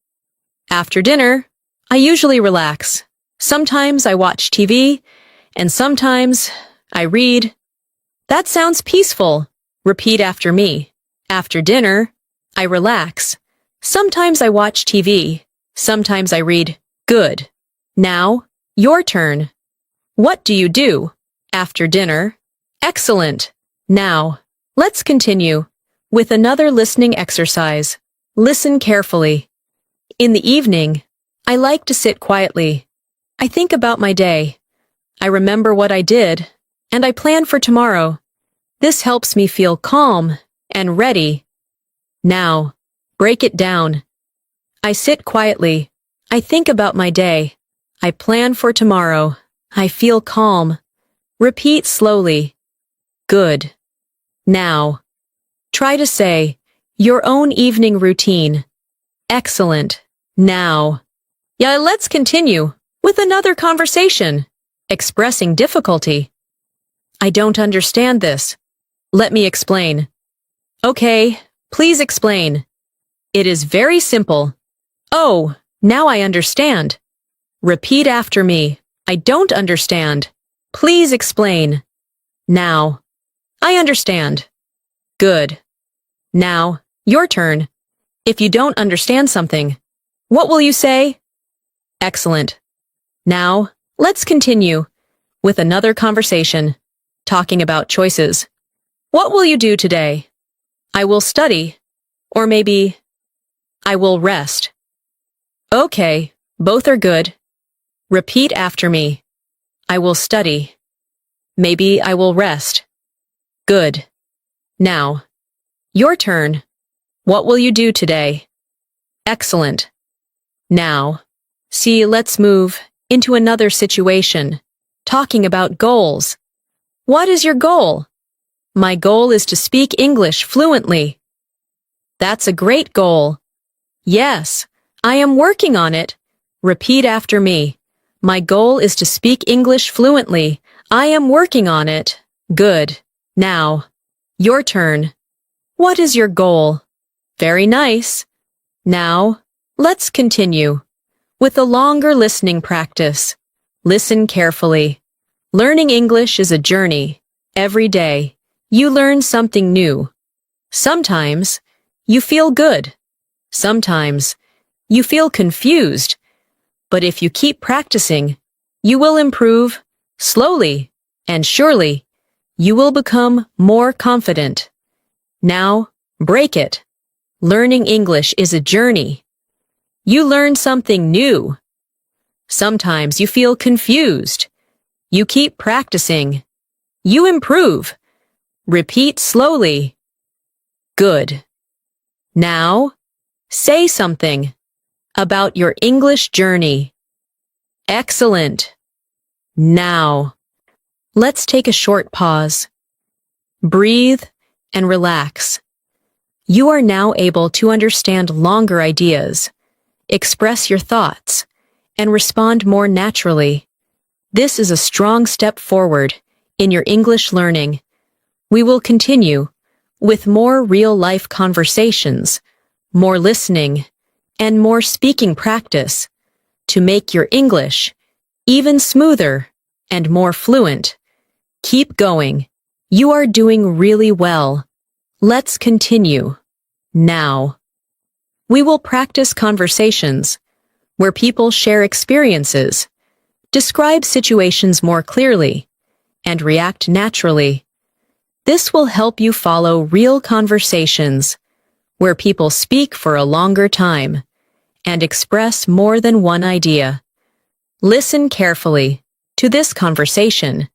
After dinner, I usually relax. Sometimes I watch TV, and sometimes I read. That sounds peaceful. Repeat after me. After dinner, I relax. Sometimes I watch TV. Sometimes I read. Good. Now, your turn. What do you do after dinner? Excellent. Now, let's continue with another listening exercise. Listen carefully. In the evening, I like to sit quietly. I think about my day. I remember what I did, and I plan for tomorrow. This helps me feel calm and ready. Now, break it down. I sit quietly. I think about my day. I plan for tomorrow. I feel calm. Repeat slowly. Good. Now, try to say your own evening routine. Excellent. Now, let's continue with another conversation. Expressing difficulty. I don't understand this. Let me explain. Okay, please explain. It is very simple. Oh, now I understand. Repeat after me. I don't understand. Please explain. Now, I understand. Good. Now, your turn. If you don't understand something, what will you say? Excellent. Now, let's continue with another conversation, talking about choices. What will you do today? I will study, or maybe I will rest. Okay, both are good. Repeat after me. I will study. Maybe I will rest. Good. Now, your turn. What will you do today? Excellent. Now, see, let's move into another situation, talking about goals. What is your goal? My goal is to speak English fluently. That's a great goal. Yes, I am working on it. Repeat after me. My goal is to speak English fluently. I am working on it. Good. Now, your turn. What is your goal? Very nice. Now, let's continue with a longer listening practice. Listen carefully. Learning English is a journey. Every day, you learn something new. Sometimes, you feel good. Sometimes, you feel confused. But if you keep practicing, you will improve slowly and surely. You will become more confident. Now, break it. Learning English is a journey. You learn something new. Sometimes you feel confused. You keep practicing. You improve. Repeat slowly. Good. Now, say something about your English journey. Excellent. Now, let's take a short pause. Breathe and relax. You are now able to understand longer ideas, express your thoughts, and respond more naturally. This is a strong step forward in your English learning. We will continue with more real-life conversations, more listening, and more speaking practice to make your English even smoother and more fluent. Keep going. You are doing really well. Let's continue. Now, we will practice conversations where people share experiences, describe situations more clearly, and react naturally. This will help you follow real conversations where people speak for a longer time and express more than one idea. Listen carefully to this conversation.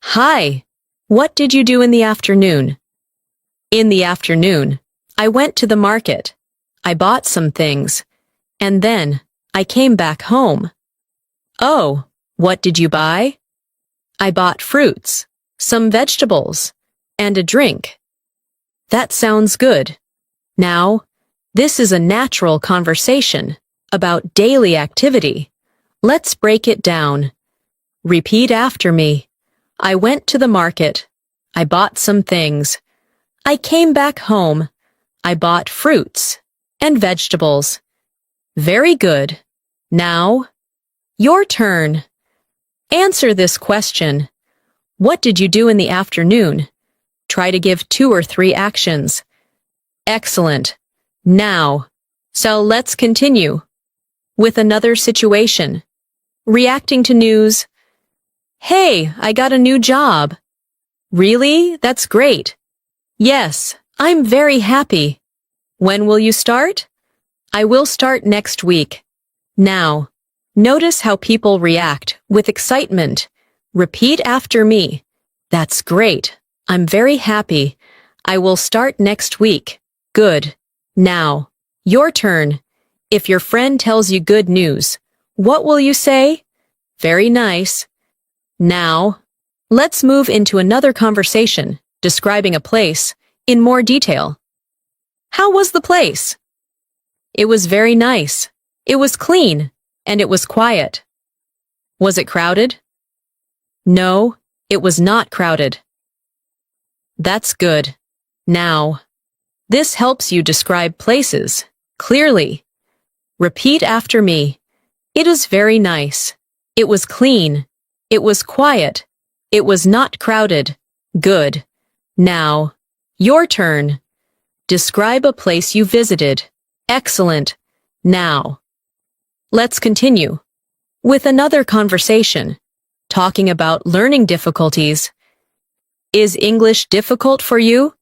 Hi, what did you do in the afternoon? In the afternoon, I went to the market. I bought some things, and then I came back home. Oh, what did you buy? I bought fruits, some vegetables, and a drink. That sounds good. Now, this is a natural conversation about daily activity. Let's break it down. Repeat after me. I went to the market. I bought some things. I came back home. I bought fruits and vegetables. Very good. Now, your turn. Answer this question. What did you do in the afternoon? Try to give 2 or 3 actions. Excellent. Now, so let's continue with another situation. Reacting to news. Hey, I got a new job. Really? That's great. Yes, I'm very happy. When will you start? I will start next week. Now, notice how people react with excitement. Repeat after me. That's great. I'm very happy. I will start next week. Good. Now, your turn. If your friend tells you good news, what will you say? Very nice. Now, let's move into another conversation, describing a place in more detail. How was the place? It was very nice. It was clean, and it was quiet. Was it crowded? No, it was not crowded. That's good. Now, this helps you describe places clearly. Repeat after me. It was very nice. It was clean. It was quiet. It was not crowded. Good. Now, your turn. Describe a place you visited. Excellent. Now, let's continue with another conversation, talking about learning difficulties. Is English difficult for you?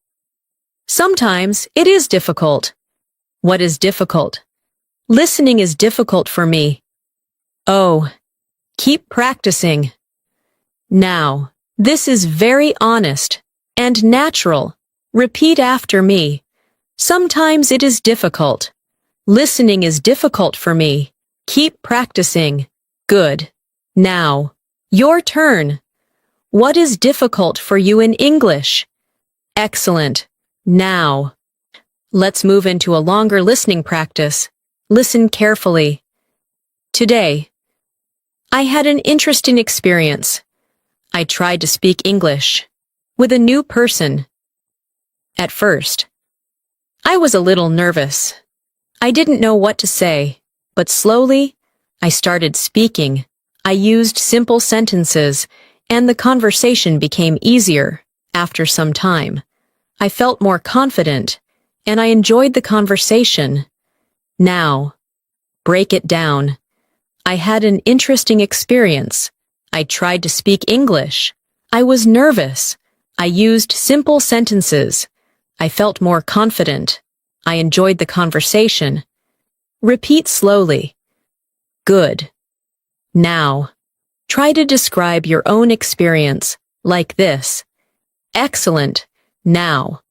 Sometimes it is difficult. What is difficult? Listening is difficult for me. Oh, keep practicing. Now, this is very honest and natural. Repeat after me. Sometimes it is difficult. Listening is difficult for me. Keep practicing. Good. Now, your turn. What is difficult for you in English? Excellent. Now, let's move into a longer listening practice. Listen carefully. Today, I had an interesting experience. I tried to speak English with a new person. At first, I was a little nervous. I didn't know what to say, but slowly, I started speaking. I used simple sentences, and the conversation became easier. After some time, I felt more confident, and I enjoyed the conversation. Now, break it down. I had an interesting experience. I tried to speak English. I was nervous. I used simple sentences. I felt more confident. I enjoyed the conversation. Repeat slowly. Good. Now, try to describe your own experience like this. Excellent. Now.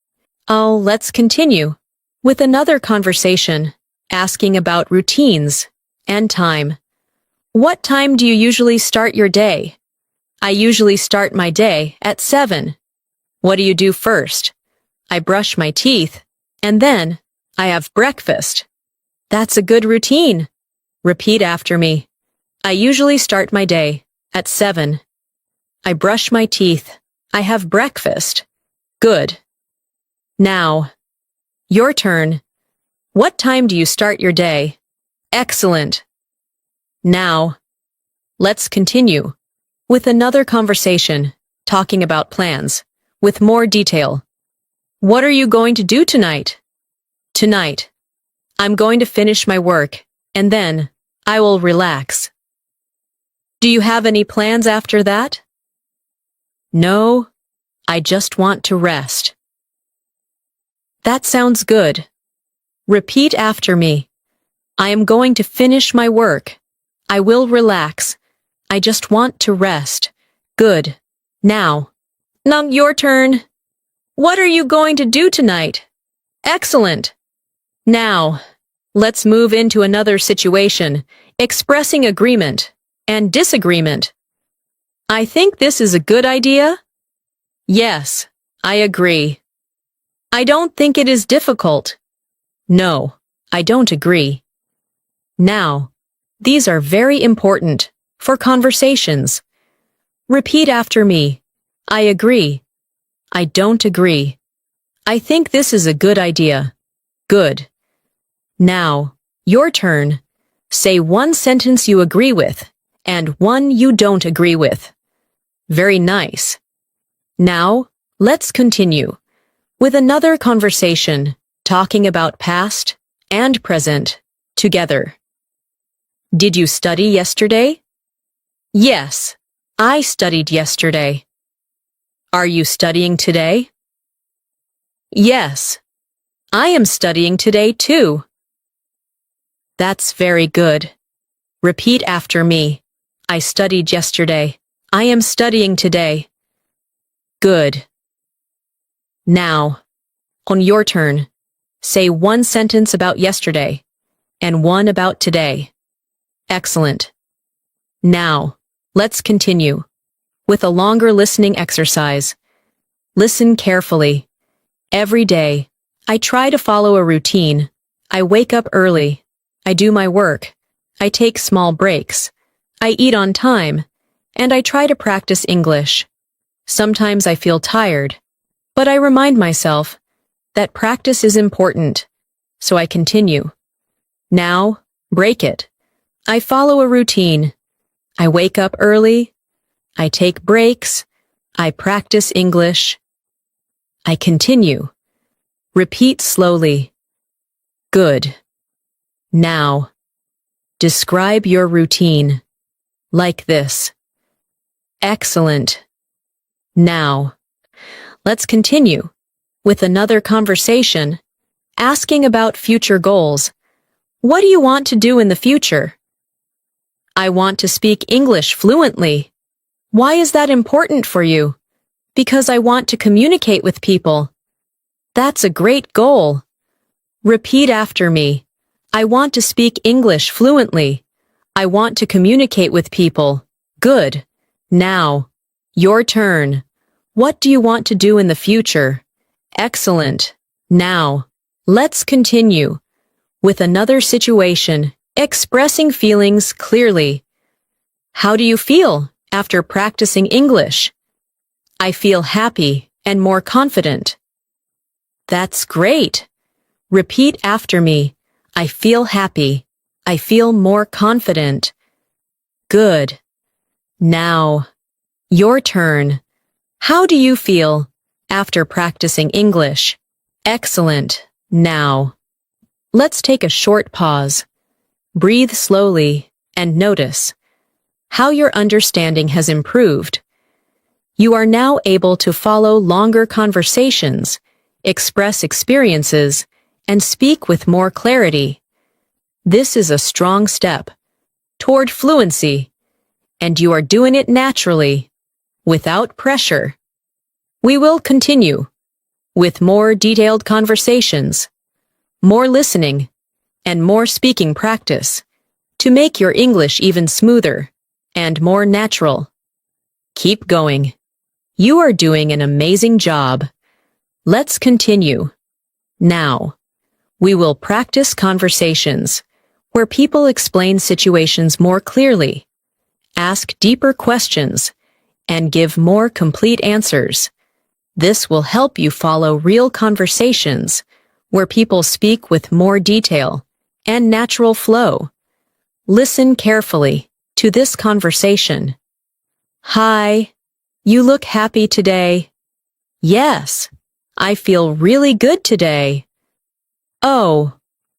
Let's continue with another conversation, asking about routines and time. What time do you usually start your day? I usually start my day at 7. What do you do first? I brush my teeth, and then I have breakfast. That's a good routine. Repeat after me. I usually start my day at 7. I brush my teeth. I have breakfast. Good. Now, your turn. What time do you start your day? Excellent. Now, let's continue with another conversation, talking about plans, with more detail. What are you going to do tonight? Tonight, I'm going to finish my work, and then I will relax. Do you have any plans after that? No, I just want to rest. That sounds good. Repeat after me. I am going to finish my work. I will relax. I just want to rest. Good. Now, your turn. What are you going to do tonight? Excellent. Now, let's move into another situation, expressing agreement and disagreement. I think this is a good idea. Yes, I agree. I don't think it is difficult. No, I don't agree. Now, these are very important for conversations. Repeat after me. I agree. I don't agree. I think this is a good idea. Good. Now, your turn. Say one sentence you agree with and one you don't agree with. Very nice. Now, let's continue with another conversation, talking about past and present together. Did you study yesterday? Yes, I studied yesterday. Are you studying today? Yes, I am studying today too. That's very good. Repeat after me. I studied yesterday. I am studying today. Good. Now, on your turn, say one sentence about yesterday and one about today. Excellent. Now, let's continue with a longer listening exercise. Listen carefully. Every day, I try to follow a routine. I wake up early. I do my work. I take small breaks. I eat on time. And I try to practice English. Sometimes I feel tired, but I remind myself that practice is important, so I continue. Now, break it. I follow a routine. I wake up early. I take breaks. I practice English. I continue. Repeat slowly. Good. Now, describe your routine like this. Excellent. Now, let's continue with another conversation, asking about future goals. What do you want to do in the future? I want to speak English fluently. Why is that important for you? Because I want to communicate with people. That's a great goal. Repeat after me. I want to speak English fluently. I want to communicate with people. Good. Now. Your turn. What do you want to do in the future? Excellent. Now. Let's continue with another situation, expressing feelings clearly. How do you feel after practicing English? I feel happy and more confident. That's great. Repeat after me. I feel happy. I feel more confident. Good. Now. Your turn. How do you feel after practicing English? Excellent. Now. Let's take a short pause. Breathe slowly and notice how your understanding has improved. You are now able to follow longer conversations, express experiences, and speak with more clarity. This is a strong step toward fluency, and you are doing it naturally, without pressure. We will continue with more detailed conversations, more listening, and more speaking practice to make your English even smoother and more natural. Keep going. You are doing an amazing job. Let's continue. Now, we will practice conversations where people explain situations more clearly, ask deeper questions, and give more complete answers. This will help you follow real conversations where people speak with more detail and natural flow. Listen carefully to this conversation. Hi, you look happy today. Yes, I feel really good today. Oh,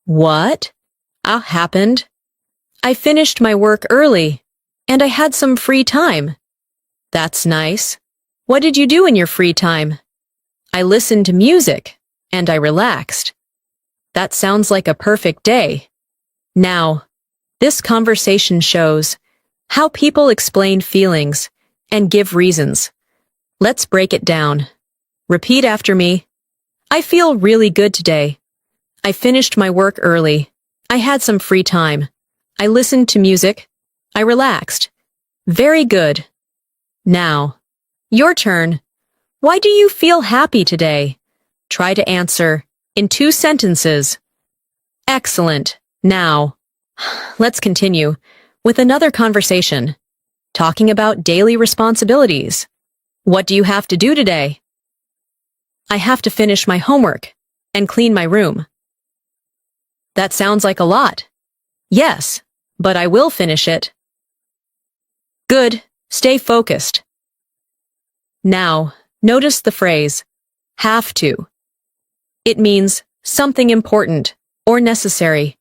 what? Happened? I finished my work early, and I had some free time. That's nice. What did you do in your free time? I listened to music, and I relaxed. That sounds like a perfect day. Now, this conversation shows how people explain feelings and give reasons. Let's break it down. Repeat after me. I feel really good today. I finished my work early. I had some free time. I listened to music. I relaxed. Very good. Now, your turn. Why do you feel happy today? Try to answer in 2 sentences. Excellent. Now, let's continue with another conversation, talking about daily responsibilities. What do you have to do today? I have to finish my homework and clean my room. That sounds like a lot. Yes, but I will finish it. Good. Stay focused. Now, notice the phrase, have to. It means something important or necessary.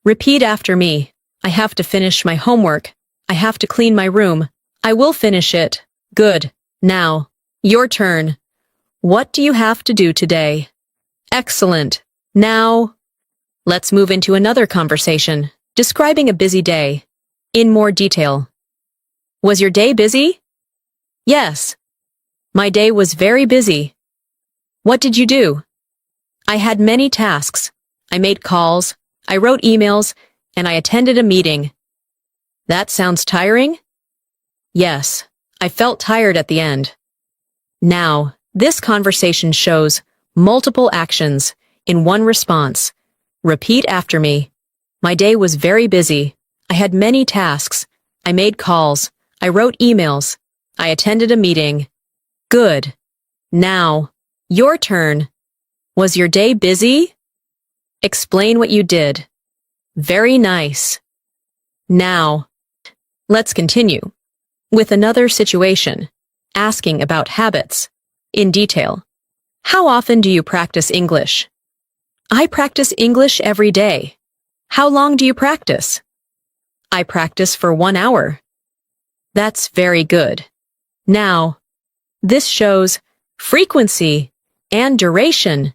Repeat after me. I have to finish my homework. I have to clean my room. I will finish it. Good. Now, your turn. What do you have to do today? Excellent. Now, let's move into another conversation, describing a busy day in more detail. Was your day busy? Yes. My day was very busy. What did you do? I had many tasks. I made calls, I wrote emails, and I attended a meeting. That sounds tiring? Yes, I felt tired at the end. Now, this conversation shows multiple actions in one response. Repeat after me. My day was very busy. I had many tasks. I made calls. I wrote emails. I attended a meeting. Good. Now, your turn. Was your day busy? Explain what you did. Very nice. Now, let's continue with another situation, asking about habits in detail. How often do you practice English? I practice English every day. How long do you practice? I practice for 1 hour. That's very good. Now, this shows frequency and duration.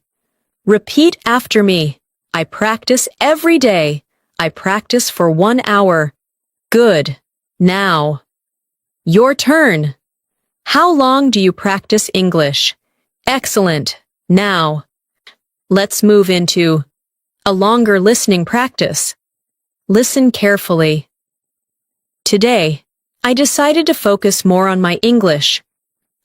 Repeat after me. I practice every day. I practice for 1 hour. Good. Now, your turn. How long do you practice English? Excellent. Now, let's move into A longer listening practice. Listen carefully. Today, I decided to focus more on my English.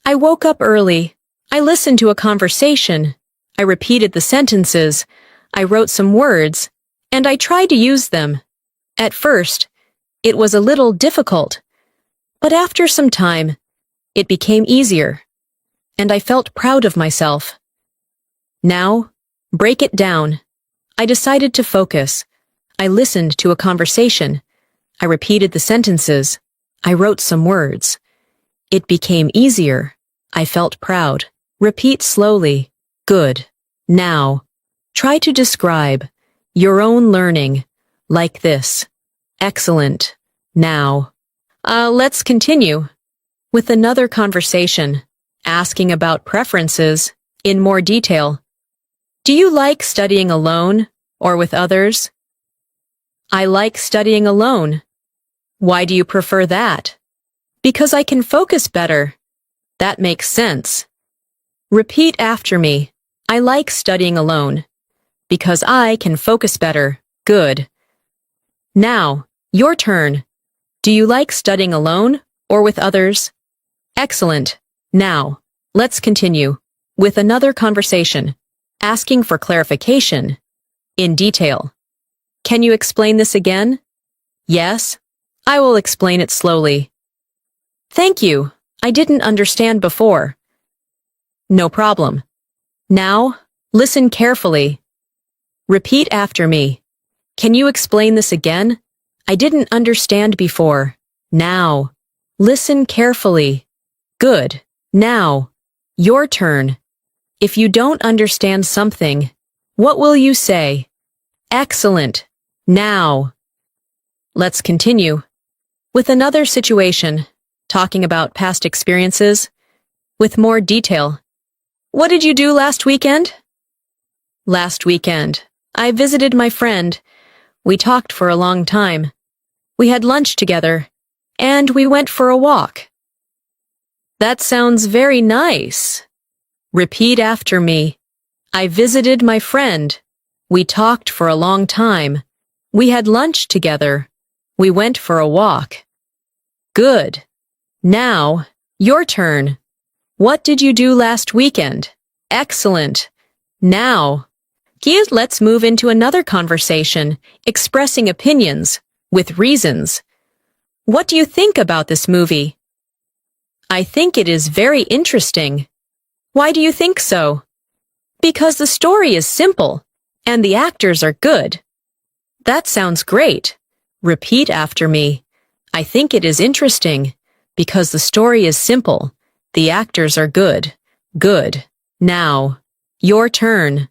I woke up early. I listened to a conversation. I repeated the sentences. I wrote some words, and I tried to use them. At first, it was a little difficult, but after some time, it became easier, and I felt proud of myself. Now, break it down. I decided to focus. I listened to a conversation. I repeated the sentences. I wrote some words. It became easier. I felt proud. Repeat slowly. Good. Now, try to describe your own learning like this. Excellent. Now, let's continue with another conversation, asking about preferences in more detail. Do you like studying alone or with others? I like studying alone. Why do you prefer that? Because I can focus better. That makes sense. Repeat after me. I like studying alone. Because I can focus better. Good. Now, your turn. Do you like studying alone or with others? Excellent. Now, let's continue with another conversation, asking for clarification in detail. Can you explain this again? Yes, I will explain it slowly. Thank you. I didn't understand before. No problem. Now, listen carefully. Repeat after me. Can you explain this again? I didn't understand before. Now, listen carefully. Good. Now, your turn. If you don't understand something, what will you say? Excellent. Now. Let's continue with another situation, talking about past experiences with more detail. What did you do last weekend? Last weekend, I visited my friend. We talked for a long time. We had lunch together, and we went for a walk. That sounds very nice. Repeat after me. I visited my friend. We talked for a long time. We had lunch together. We went for a walk. Good. Now, your turn. What did you do last weekend? Excellent. Now, let's move into another conversation, expressing opinions with reasons. What do you think about this movie? I think it is very interesting. Why do you think so? Because the story is simple, and the actors are good. That sounds great. Repeat after me. I think it is interesting, because the story is simple, the actors are good. Good. Now, your turn.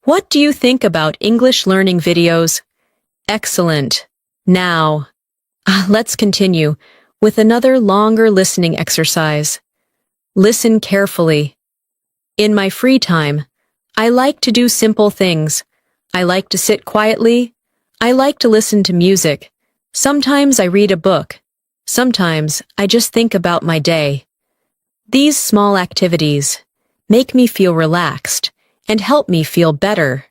What do you think about English learning videos? Excellent. Now, let's continue with another longer listening exercise. Listen carefully. In my free time, I like to do simple things. I like to sit quietly. I like to listen to music. Sometimes I read a book. Sometimes I just think about my day. These small activities make me feel relaxed and help me feel better.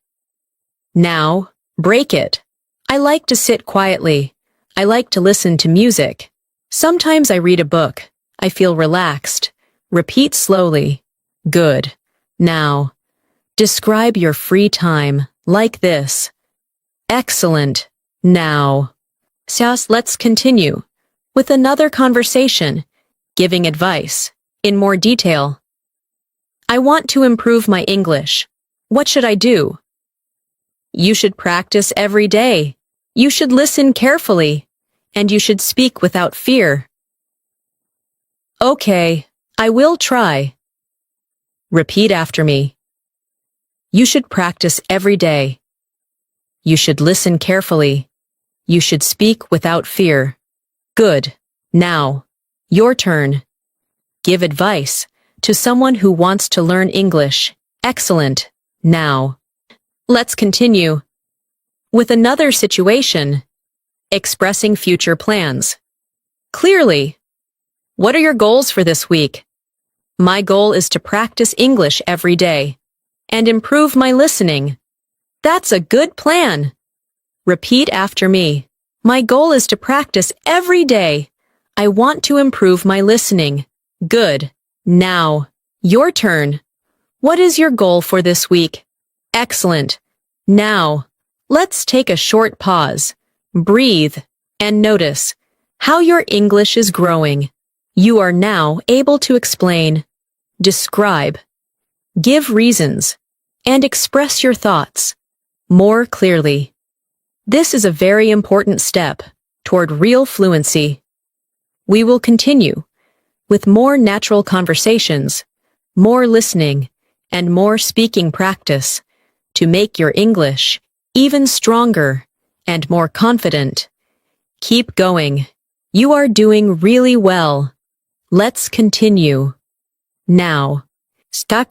Now, break it. I like to sit quietly. I like to listen to music. Sometimes I read a book. I feel relaxed. Repeat slowly. Good. Now, describe your free time like this. Excellent. Now, let's continue with another conversation, giving advice in more detail. I want to improve my English. What should I do? You should practice every day. You should listen carefully, and you should speak without fear. Okay, I will try. Repeat after me. You should practice every day. You should listen carefully. You should speak without fear. Good. Now, your turn. Give advice to someone who wants to learn English. Excellent. Now, let's continue with another situation, expressing future plans. Clearly, what are your goals for this week? My goal is to practice English every day and improve my listening. That's a good plan. Repeat after me. My goal is to practice every day. I want to improve my listening. Good. Now, your turn. What is your goal for this week? Excellent. Now, let's take a short pause. Breathe and notice how your English is growing. You are now able to explain, describe, give reasons, and express your thoughts more clearly. This is a very important step toward real fluency. We will continue with more natural conversations, more listening, and more speaking practice to make your English even stronger and more confident. Keep going. You are doing really well. Let's continue. Now,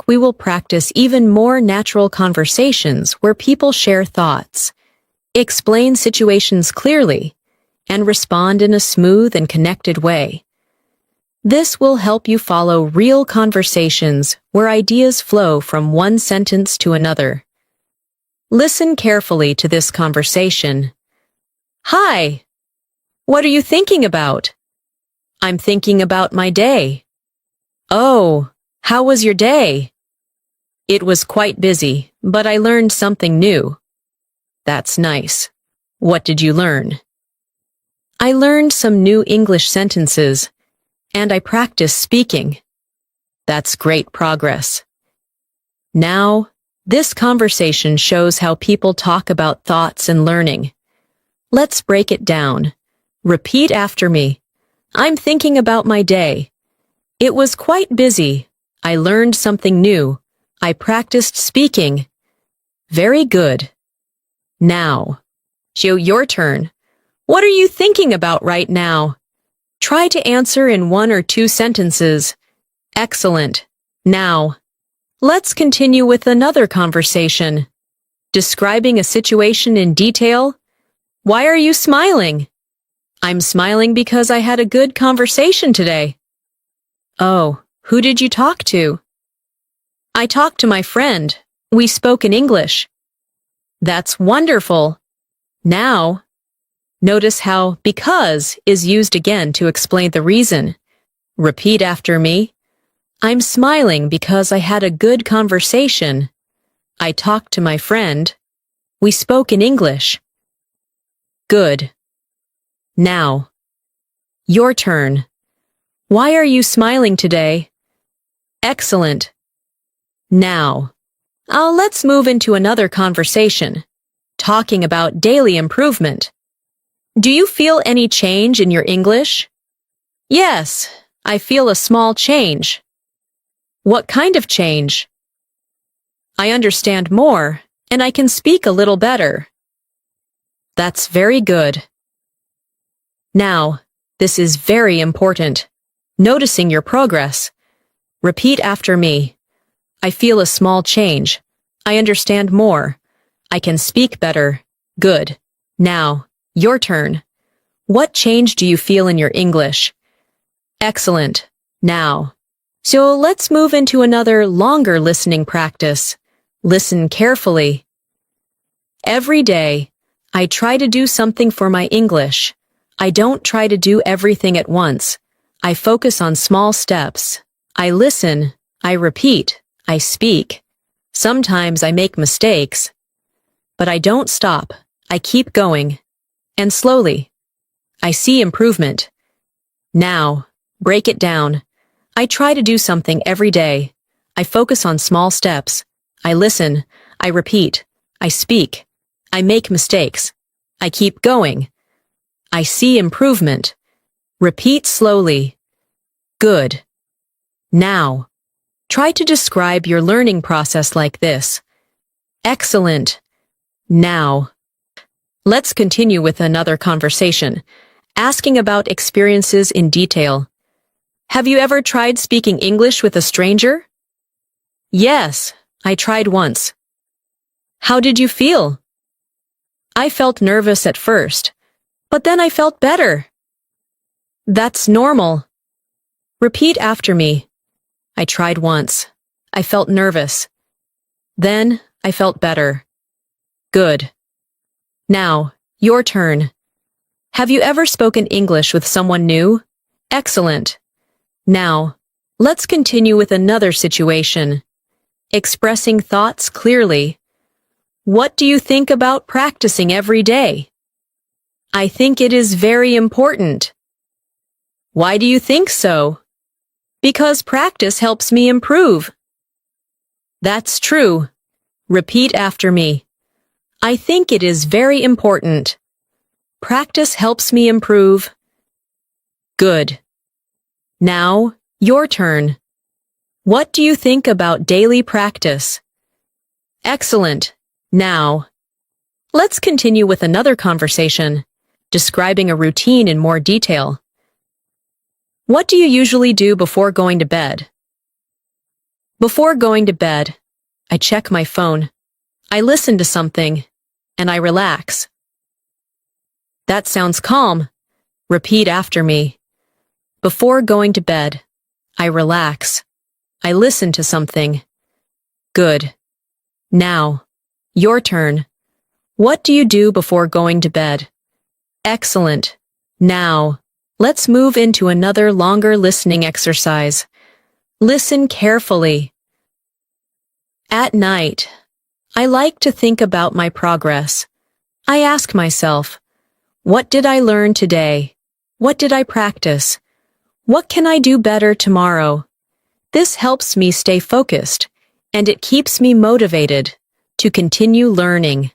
we will practice even more natural conversations where people share thoughts, explain situations clearly, and respond in a smooth and connected way. This will help you follow real conversations where ideas flow from one sentence to another. Listen carefully to this conversation. Hi. What are you thinking about? I'm thinking about my day. Oh, how was your day? It was quite busy, but I learned something new. That's nice. What did you learn? I learned some new English sentences, and I practiced speaking. That's great progress. Now, this conversation shows how people talk about thoughts and learning. Let's break it down. Repeat after me. I'm thinking about my day. It was quite busy. I learned something new. I practiced speaking. Very good. Now, Joe, your turn. What are you thinking about right now? Try to answer in 1 or 2 sentences. Excellent. Now, let's continue with another conversation. Describing a situation in detail. Why are you smiling? I'm smiling because I had a good conversation today. Oh, who did you talk to? I talked to my friend. We spoke in English. That's wonderful. Now, notice how because is used again to explain the reason. Repeat after me. I'm smiling because I had a good conversation. I talked to my friend. We spoke in English. Good. Now, your turn. Why are you smiling today? Excellent. Now, let's move into another conversation, talking about daily improvement. Do you feel any change in your English? Yes, I feel a small change. What kind of change? I understand more, and I can speak a little better. That's very good. Now, this is very important. Noticing your progress. Repeat after me. I feel a small change. I understand more. I can speak better. Good. Now, your turn. What change do you feel in your English? Excellent. Now, so let's move into another longer listening practice. Listen carefully. Every day, I try to do something for my English. I don't try to do everything at once. I focus on small steps. I listen. I repeat. I speak. Sometimes I make mistakes. But I don't stop. I keep going. And slowly, I see improvement. Now, break it down. I try to do something every day. I focus on small steps. I listen. I repeat. I speak. I make mistakes. I keep going. I see improvement. Repeat slowly. Good. Now, try to describe your learning process like this. Excellent. Now, let's continue with another conversation, asking about experiences in detail. Have you ever tried speaking English with a stranger? Yes, I tried once. How did you feel? I felt nervous at first, but then I felt better. That's normal. Repeat after me. I tried once. I felt nervous. Then I felt better. Good. Now, your turn. Have you ever spoken English with someone new? Excellent. Now, let's continue with another situation. Expressing thoughts clearly. What do you think about practicing every day? I think it is very important. Why do you think so? Because practice helps me improve. That's true. Repeat after me. I think it is very important. Practice helps me improve. Good. Now, your turn. What do you think about daily practice? Excellent. Now, let's continue with another conversation, describing a routine in more detail. What do you usually do before going to bed? Before going to bed, I check my phone, I listen to something, and I relax. That sounds calm. Repeat after me. Before going to bed, I relax. I listen to something. Good. Now, your turn. What do you do before going to bed? Excellent. Now, let's move into another longer listening exercise. Listen carefully. At night, I like to think about my progress. I ask myself, what did I learn today? What did I practice? What can I do better tomorrow? This helps me stay focused, and it keeps me motivated to continue learning.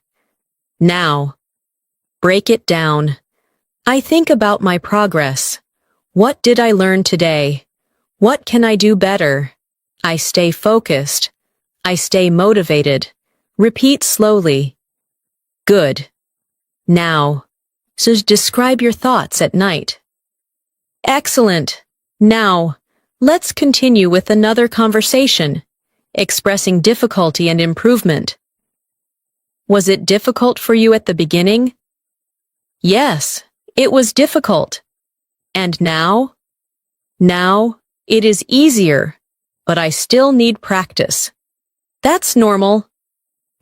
Now, break it down. I think about my progress. What did I learn today? What can I do better? I stay focused. I stay motivated. Repeat slowly. Good. Now, so describe your thoughts at night. Excellent. Now, let's continue with another conversation, expressing difficulty and improvement. Was it difficult for you at the beginning? Yes, it was difficult. And now? Now, it is easier, but I still need practice. That's normal.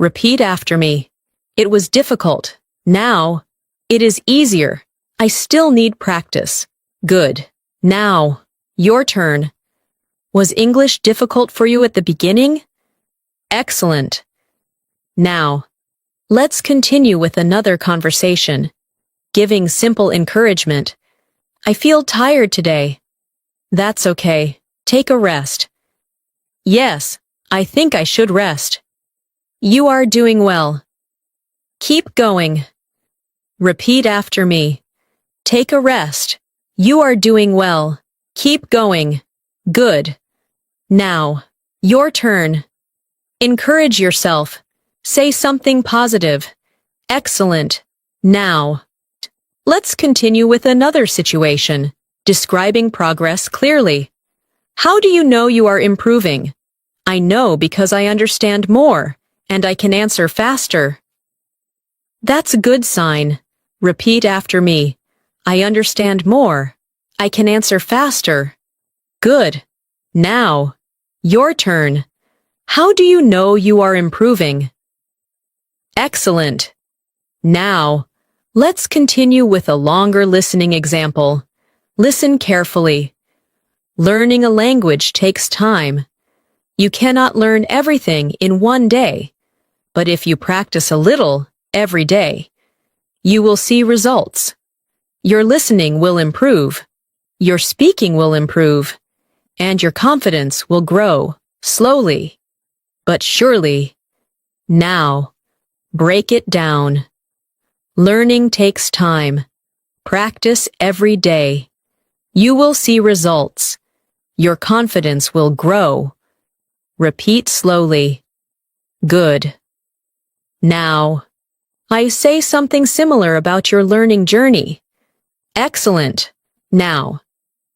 Repeat after me. It was difficult. Now, it is easier. I still need practice. Good. Now, your turn. Was English difficult for you at the beginning? Excellent. Now, let's continue with another conversation, giving simple encouragement. I feel tired today. That's okay. Take a rest. Yes, I think I should rest. You are doing well. Keep going. Repeat after me. Take a rest. You are doing well. Keep going. Good. Now, your turn. Encourage yourself. Say something positive. Excellent. Now, let's continue with another situation, describing progress clearly. How do you know you are improving? I know because I understand more, and I can answer faster. That's a good sign. Repeat after me. I understand more. I can answer faster. Good. Now, your turn. How do you know you are improving? Excellent. Now, let's continue with a longer listening example. Listen carefully. Learning a language takes time. You cannot learn everything in one day, but if you practice a little every day, you will see results. Your listening will improve, your speaking will improve, and your confidence will grow slowly, but surely. Now, break it down. Learning takes time. Practice every day. You will see results. Your confidence will grow. Repeat slowly. Good. Now, I say something similar about your learning journey. Excellent. Now,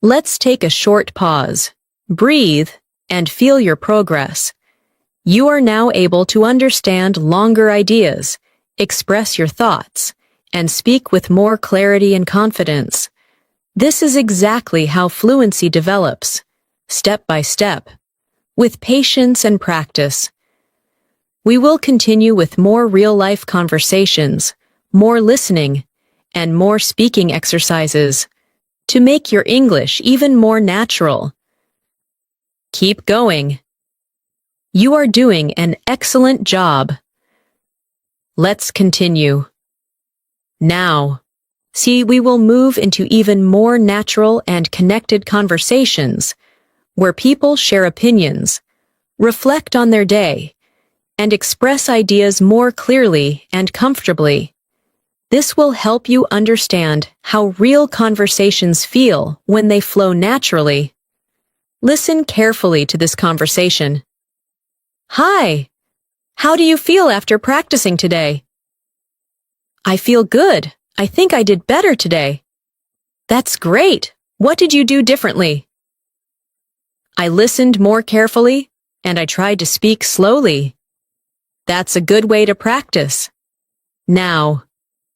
let's take a short pause. Breathe and feel your progress. You are now able to understand longer ideas, express your thoughts, and speak with more clarity and confidence. This is exactly how fluency develops, step by step, with patience and practice. We will continue with more real-life conversations, more listening, and more speaking exercises to make your English even more natural. Keep going. You are doing an excellent job. Let's continue. Now, see, we will move into even more natural and connected conversations where people share opinions, reflect on their day, and express ideas more clearly and comfortably. This will help you understand how real conversations feel when they flow naturally. Listen carefully to this conversation. Hi, how do you feel after practicing today? I feel good. I think I did better today. That's great. What did you do differently? I listened more carefully, and I tried to speak slowly. That's a good way to practice. Now,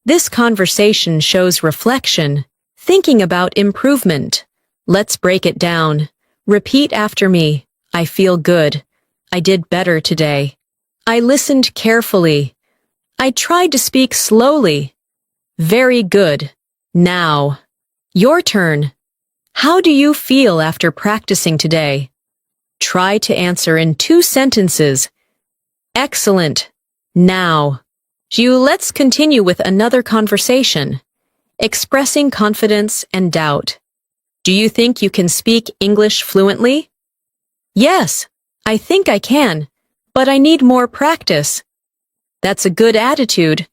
this conversation shows reflection, thinking about improvement. Let's break it down. Repeat after me. I feel good. I did better today. I listened carefully. I tried to speak slowly. Very good. Now, your turn. How do you feel after practicing today? Try to answer in 2 sentences. Excellent. Now, let's continue with another conversation. Expressing confidence and doubt. Do you think you can speak English fluently? Yes, I think I can, but I need more practice. That's a good attitude.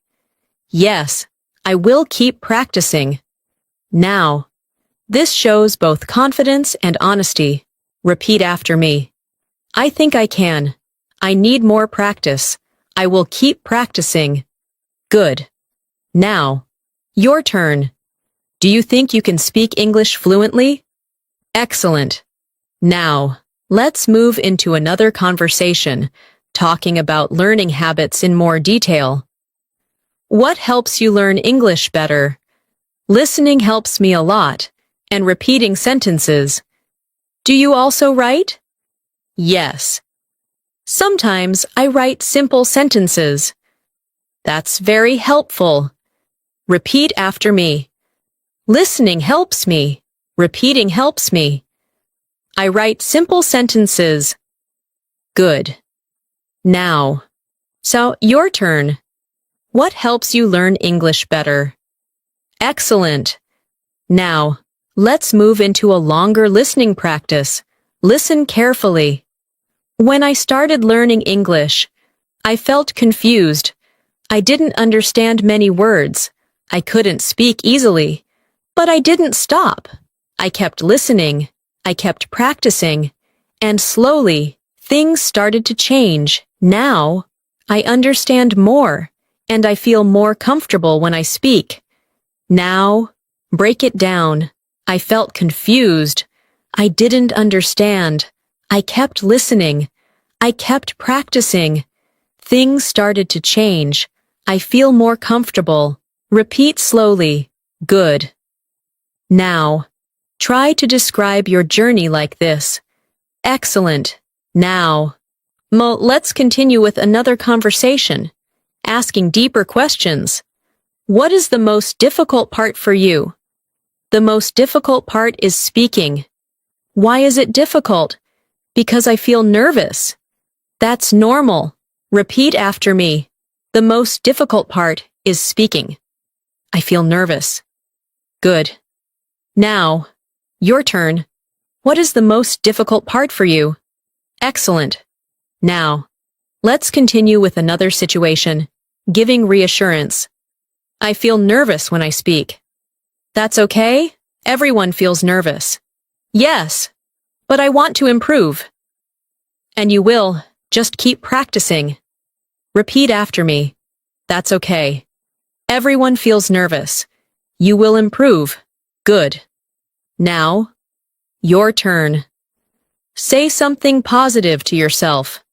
Yes, I will keep practicing. Now, this shows both confidence and honesty. Repeat after me. I think I can. I need more practice. I will keep practicing. Good. Now, your turn. Do you think you can speak English fluently? Excellent. Now, let's move into another conversation, talking about learning habits in more detail. What helps you learn English better? Listening helps me a lot, and repeating sentences. Do you also write? Yes. Sometimes I write simple sentences. That's very helpful. Repeat after me. Listening helps me. Repeating helps me. I write simple sentences. Good. Now, so your turn. What helps you learn English better? Excellent. Now, let's move into a longer listening practice. Listen carefully. When I started learning English, I felt confused. I didn't understand many words. I couldn't speak easily. But I didn't stop. I kept listening. I kept practicing. And slowly, things started to change. Now, I understand more, and I feel more comfortable when I speak. Now, break it down. I felt confused. I didn't understand. I kept listening. I kept practicing. Things started to change. I feel more comfortable. Repeat slowly. Good. Now, try to describe your journey like this. Excellent. Now, let's continue with another conversation, asking deeper questions. What is the most difficult part for you? The most difficult part is speaking. Why is it difficult? Because I feel nervous. That's normal. Repeat after me. The most difficult part is speaking. I feel nervous. Good. Now, your turn. What is the most difficult part for you? Excellent. Now, let's continue with another situation, giving reassurance. I feel nervous when I speak. That's okay. Everyone feels nervous. Yes, but I want to improve. And you will. Just keep practicing. Repeat after me. That's okay. Everyone feels nervous. You will improve. Good. Now, your turn. Say something positive to yourself.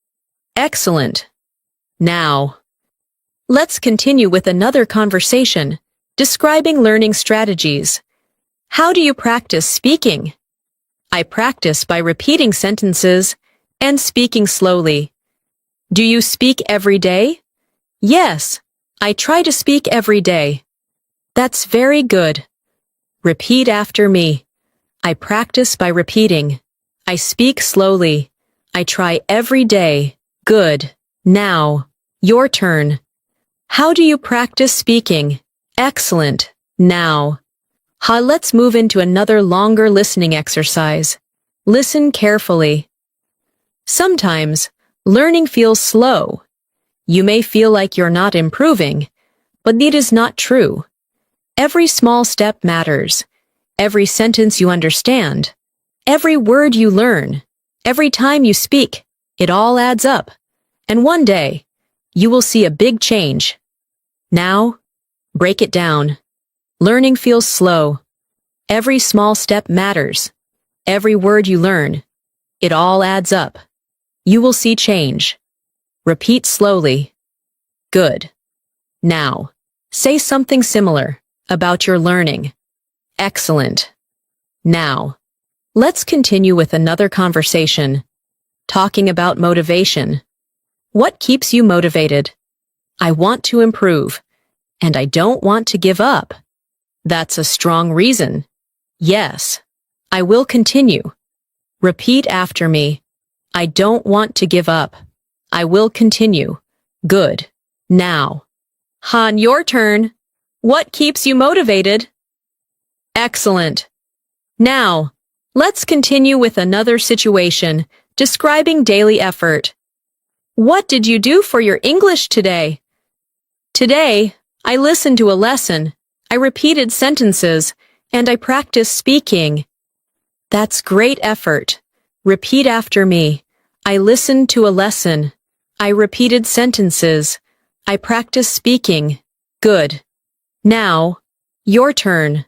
Excellent. Now, let's continue with another conversation, describing learning strategies. How do you practice speaking? I practice by repeating sentences and speaking slowly. Do you speak every day? Yes, I try to speak every day. That's very good. Repeat after me. I practice by repeating. I speak slowly. I try every day. Good. Now, your turn. How do you practice speaking? Excellent. Now. Let's move into another longer listening exercise. Listen carefully. Sometimes, learning feels slow. You may feel like you're not improving, but it is not true. Every small step matters. Every sentence you understand. Every word you learn. Every time you speak. It all adds up. And one day, you will see a big change. Now, break it down. Learning feels slow. Every small step matters. Every word you learn. It all adds up. You will see change. Repeat slowly. Good. Now, say something similar about your learning. Excellent. Now, let's continue with another conversation. Talking about motivation. What keeps you motivated? I want to improve, and I don't want to give up. That's a strong reason. Yes, I will continue. Repeat after me. I don't want to give up. I will continue. Good. Now. Han, your turn. What keeps you motivated? Excellent. Now, let's continue with another situation, describing daily effort. What did you do for your English today? Today, I listened to a lesson, I repeated sentences, and I practiced speaking. That's great effort. Repeat after me. I listened to a lesson. I repeated sentences. I practiced speaking. Good. Now, your turn.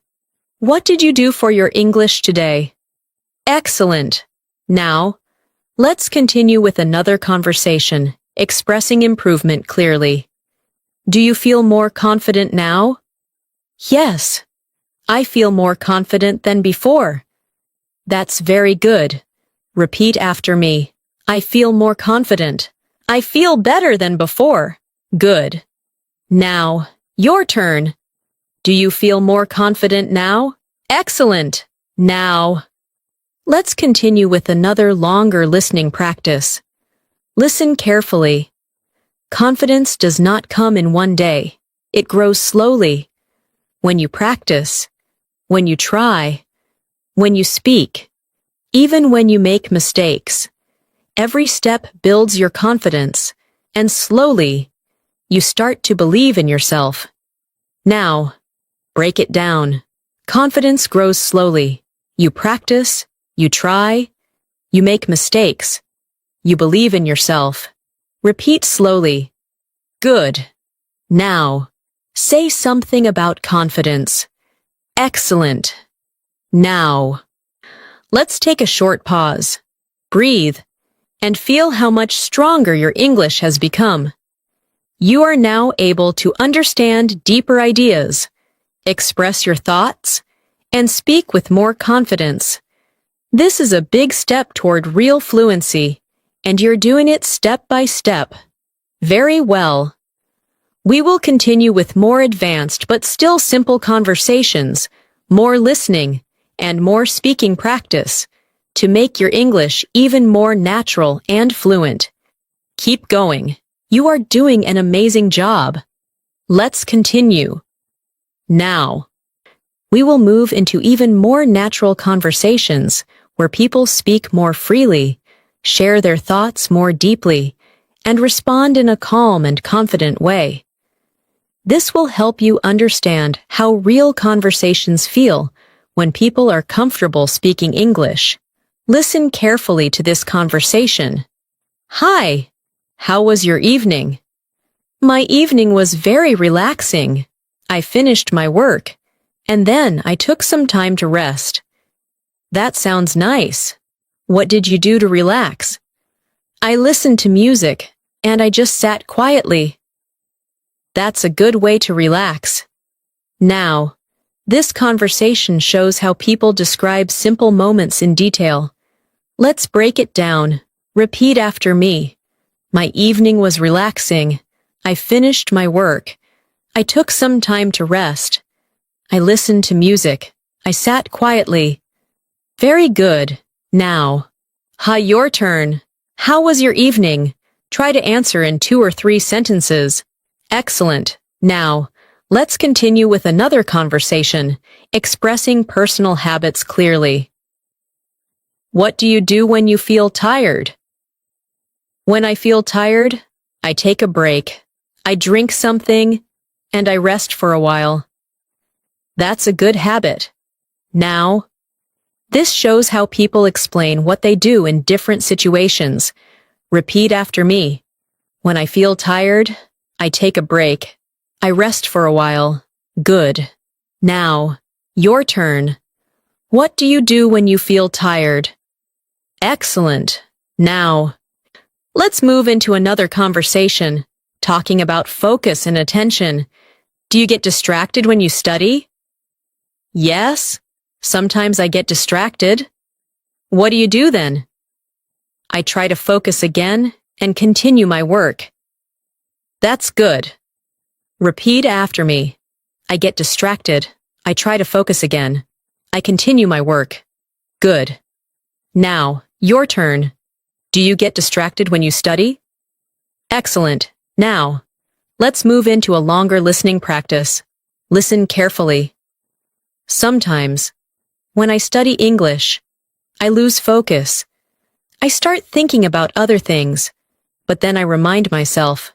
What did you do for your English today? Excellent. Now, let's continue with another conversation, expressing improvement clearly. Do you feel more confident now? Yes. I feel more confident than before. That's very good. Repeat after me. I feel more confident. I feel better than before. Good. Now, your turn. Do you feel more confident now? Excellent. Now. Let's continue with another longer listening practice. Listen carefully. Confidence does not come in one day. It grows slowly. When you practice, when you try, when you speak, even when you make mistakes. Every step builds your confidence, and slowly, you start to believe in yourself. Now, break it down. Confidence grows slowly. You practice, you try, you make mistakes. You believe in yourself. Repeat slowly. Good. Now, say something about confidence. Excellent. Now. Let's take a short pause. Breathe, and feel how much stronger your English has become. You are now able to understand deeper ideas, express your thoughts, and speak with more confidence. This is a big step toward real fluency, and you're doing it step by step. Very well. We will continue with more advanced but still simple conversations, more listening, and more speaking practice to make your English even more natural and fluent. Keep going. You are doing an amazing job. Let's continue. Now, we will move into even more natural conversations where people speak more freely, share their thoughts more deeply, and respond in a calm and confident way. This will help you understand how real conversations feel when people are comfortable speaking English. Listen carefully to this conversation. Hi, how was your evening? My evening was very relaxing. I finished my work, and then I took some time to rest. That sounds nice. What did you do to relax? I listened to music, and I just sat quietly. That's a good way to relax. Now, this conversation shows how people describe simple moments in detail. Let's break it down. Repeat after me. My evening was relaxing. I finished my work. I took some time to rest. I listened to music. I sat quietly. Very good. Now. Your turn. How was your evening? Try to answer in 2 or 3 sentences. Excellent. Now, let's continue with another conversation, expressing personal habits clearly. What do you do when you feel tired? When I feel tired, I take a break. I drink something, and I rest for a while. That's a good habit. Now, this shows how people explain what they do in different situations. Repeat after me. When I feel tired, I take a break. I rest for a while. Good. Now, your turn. What do you do when you feel tired? Excellent. Now, let's move into another conversation, talking about focus and attention. Do you get distracted when you study? Yes. Sometimes I get distracted. What do you do then? I try to focus again and continue my work. That's good. Repeat after me. I get distracted. I try to focus again. I continue my work. Good. Now, your turn. Do you get distracted when you study? Excellent. Now, let's move into a longer listening practice. Listen carefully. Sometimes, when I study English, I lose focus. I start thinking about other things, but then I remind myself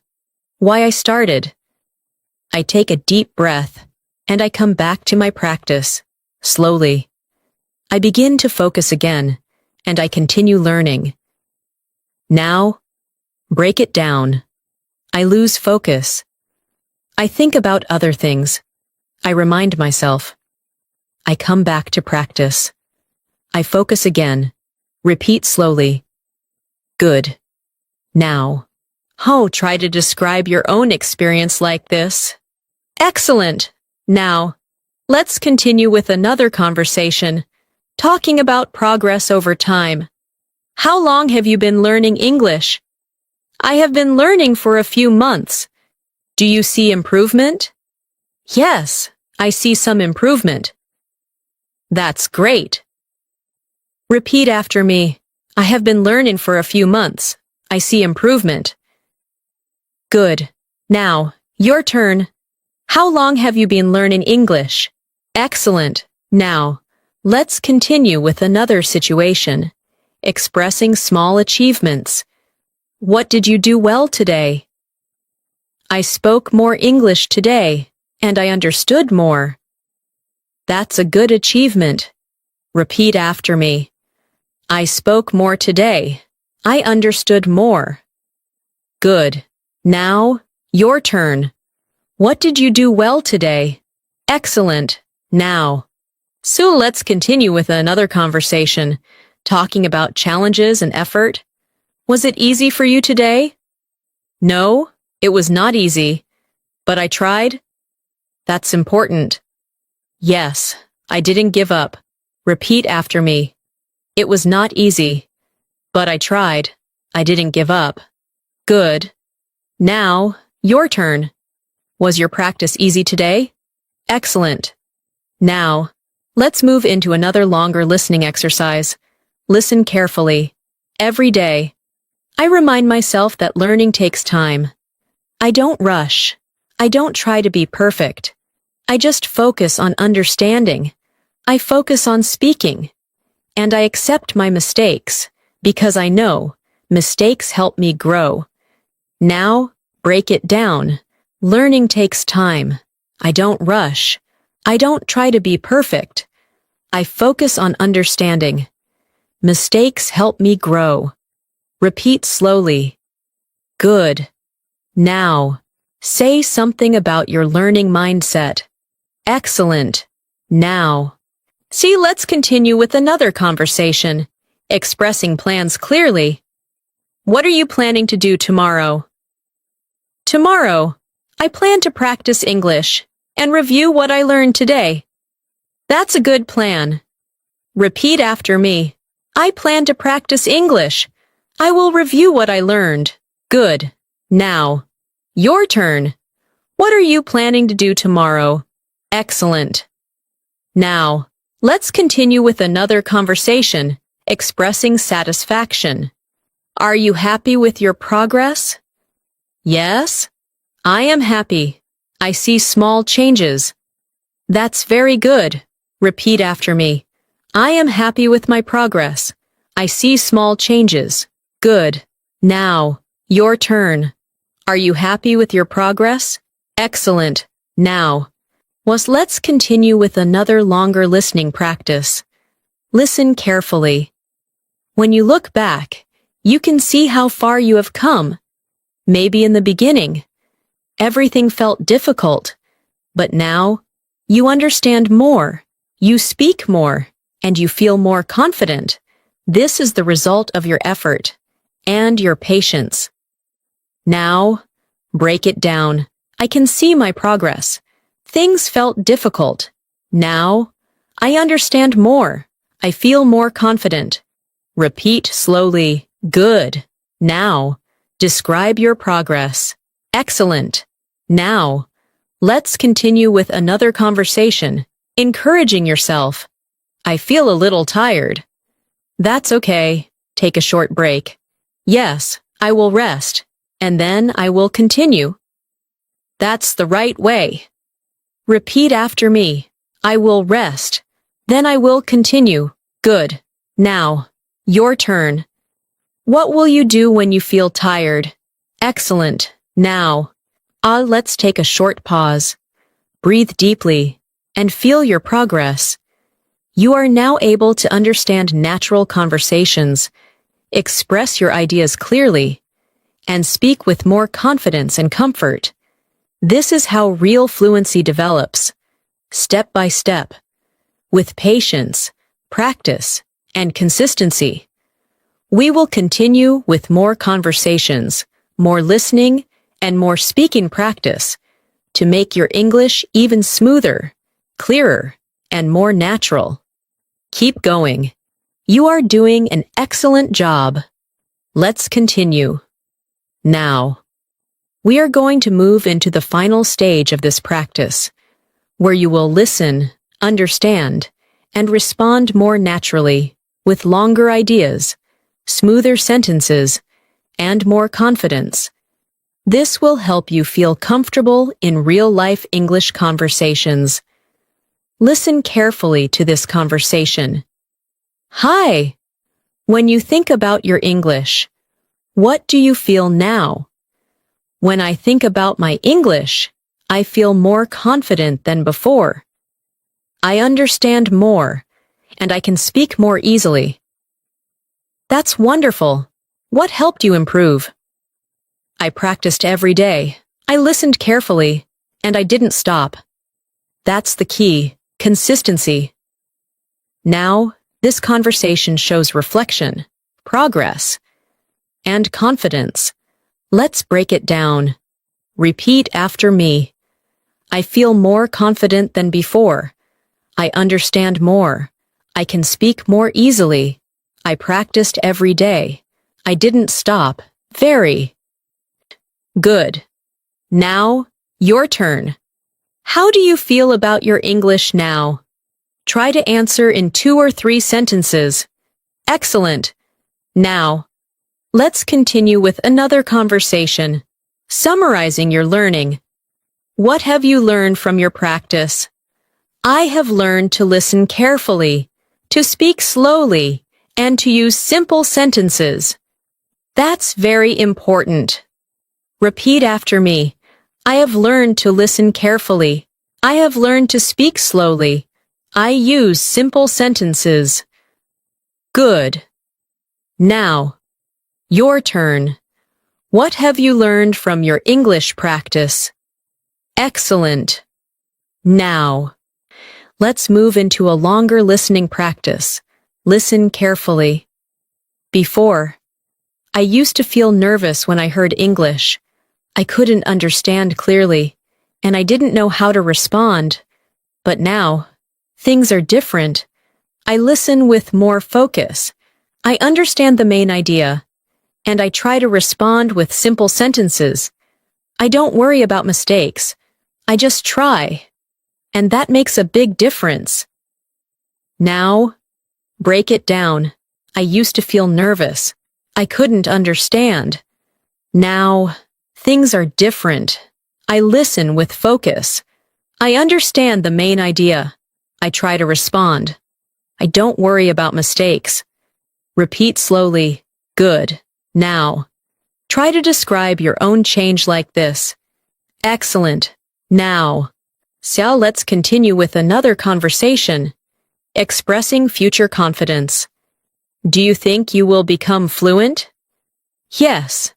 why I started. I take a deep breath, and I come back to my practice, slowly. I begin to focus again, and I continue learning. Now, break it down. I lose focus. I think about other things. I remind myself. I come back to practice. I focus again. Repeat slowly. Good. Now. Try to describe your own experience like this. Excellent. Now, let's continue with another conversation, talking about progress over time. How long have you been learning English? I have been learning for a few months. Do you see improvement? Yes, I see some improvement. That's great. Repeat after me. I have been learning for a few months. I see improvement. Good. Now, your turn. How long have you been learning English? Excellent. Now, let's continue with another situation, expressing small achievements. What did you do well today? I spoke more English today, and I understood more. That's a good achievement. Repeat after me. I spoke more today. I understood more. Good. Now, your turn. What did you do well today? Excellent. Now. So let's continue with another conversation, talking about challenges and effort. Was it easy for you today? No, it was not easy, but I tried. That's important. Yes, I didn't give up. Repeat after me. It was not easy, but I tried. I didn't give up. Good. Now, your turn. Was your practice easy today? Excellent. Now, let's move into another longer listening exercise. Listen carefully. Every day, I remind myself that learning takes time. I don't rush. I don't try to be perfect. I just focus on understanding. I focus on speaking. And I accept my mistakes, because I know mistakes help me grow. Now, break it down. Learning takes time. I don't rush. I don't try to be perfect. I focus on understanding. Mistakes help me grow. Repeat slowly. Good. Now, say something about your learning mindset. Excellent. Now. See, let's continue with another conversation, expressing plans clearly. What are you planning to do tomorrow? Tomorrow, I plan to practice English and review what I learned today. That's a good plan. Repeat after me. I plan to practice English. I will review what I learned. Good. Now, your turn. What are you planning to do tomorrow? Excellent. Now, let's continue with another conversation, expressing satisfaction. Are you happy with your progress? Yes, I am happy. I see small changes. That's very good. Repeat after me. I am happy with my progress. I see small changes. Good. Now, your turn. Are you happy with your progress? Excellent. Now, let's continue with another longer listening practice. Listen carefully. When you look back, you can see how far you have come. Maybe in the beginning, everything felt difficult, but now you understand more, you speak more, and you feel more confident. This is the result of your effort and your patience. Now, break it down. I can see my progress. Things felt difficult. Now, I understand more. I feel more confident. Repeat slowly. Good. Now, describe your progress. Excellent. Now, let's continue with another conversation, encouraging yourself. I feel a little tired. That's okay. Take a short break. Yes, I will rest, and then I will continue. That's the right way. Repeat after me. I will rest, then I will continue. Good. Now, your turn. What will you do when you feel tired? Excellent. Now, let's take a short pause. Breathe deeply and feel your progress. You are now able to understand natural conversations, express your ideas clearly, and speak with more confidence and comfort. This is how real fluency develops, step by step, with patience, practice, and consistency. We will continue with more conversations, more listening, and more speaking practice to make your English even smoother, clearer, and more natural. Keep going. You are doing an excellent job. Let's continue. Now, we are going to move into the final stage of this practice, where you will listen, understand, and respond more naturally, with longer ideas, smoother sentences, and more confidence. This will help you feel comfortable in real-life English conversations. Listen carefully to this conversation. Hi! When you think about your English, what do you feel now? When I think about my English, I feel more confident than before. I understand more, and I can speak more easily. That's wonderful. What helped you improve? I practiced every day. I listened carefully, and I didn't stop. That's the key, consistency. Now, this conversation shows reflection, progress, and confidence. Let's break it down. Repeat after me. I feel more confident than before. I understand more. I can speak more easily. I practiced every day. I didn't stop. Very good. Now, your turn. How do you feel about your English now? Try to answer in 2 or 3 sentences. Excellent. Now, let's continue with another conversation, summarizing your learning. What have you learned from your practice? I have learned to listen carefully, to speak slowly, and to use simple sentences. That's very important. Repeat after me. I have learned to listen carefully. I have learned to speak slowly. I use simple sentences. Good. Now, your turn. What have you learned from your English practice? Excellent. Now, let's move into a longer listening practice. Listen carefully. Before, I used to feel nervous when I heard English. I couldn't understand clearly, and I didn't know how to respond. But now, things are different. I listen with more focus. I understand the main idea, and I try to respond with simple sentences. I don't worry about mistakes. I just try. And that makes a big difference. Now, break it down. I used to feel nervous. I couldn't understand. Now, things are different. I listen with focus. I understand the main idea. I try to respond. I don't worry about mistakes. Repeat slowly. Good. Now. Try to describe your own change like this. Excellent. Now. So let's continue with another conversation. Expressing future confidence. Do you think you will become fluent? Yes.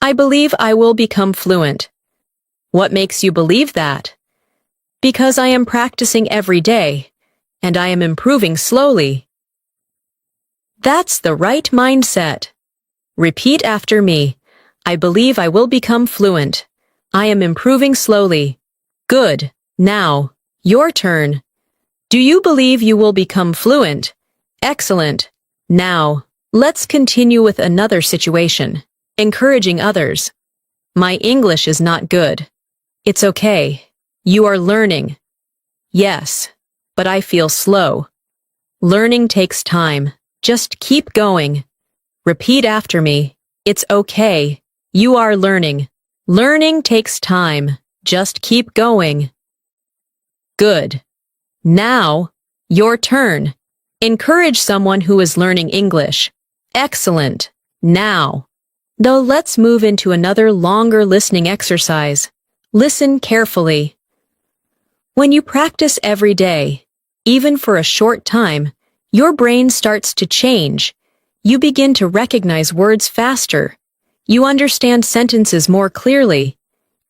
I believe I will become fluent. What makes you believe that? Because I am practicing every day, and I am improving slowly. That's the right mindset. Repeat after me. I believe I will become fluent. I am improving slowly. Good. Now, your turn. Do you believe you will become fluent? Excellent. Now, let's continue with another situation. Encouraging others. My English is not good. It's okay. You are learning. Yes, but I feel slow. Learning takes time. Just keep going. Repeat after me. It's okay. You are learning. Learning takes time. Just keep going. Good. Now, your turn. Encourage someone who is learning English. Excellent. Now. Though let's move into another longer listening exercise. Listen carefully. When you practice every day, even for a short time, your brain starts to change. You begin to recognize words faster. You understand sentences more clearly,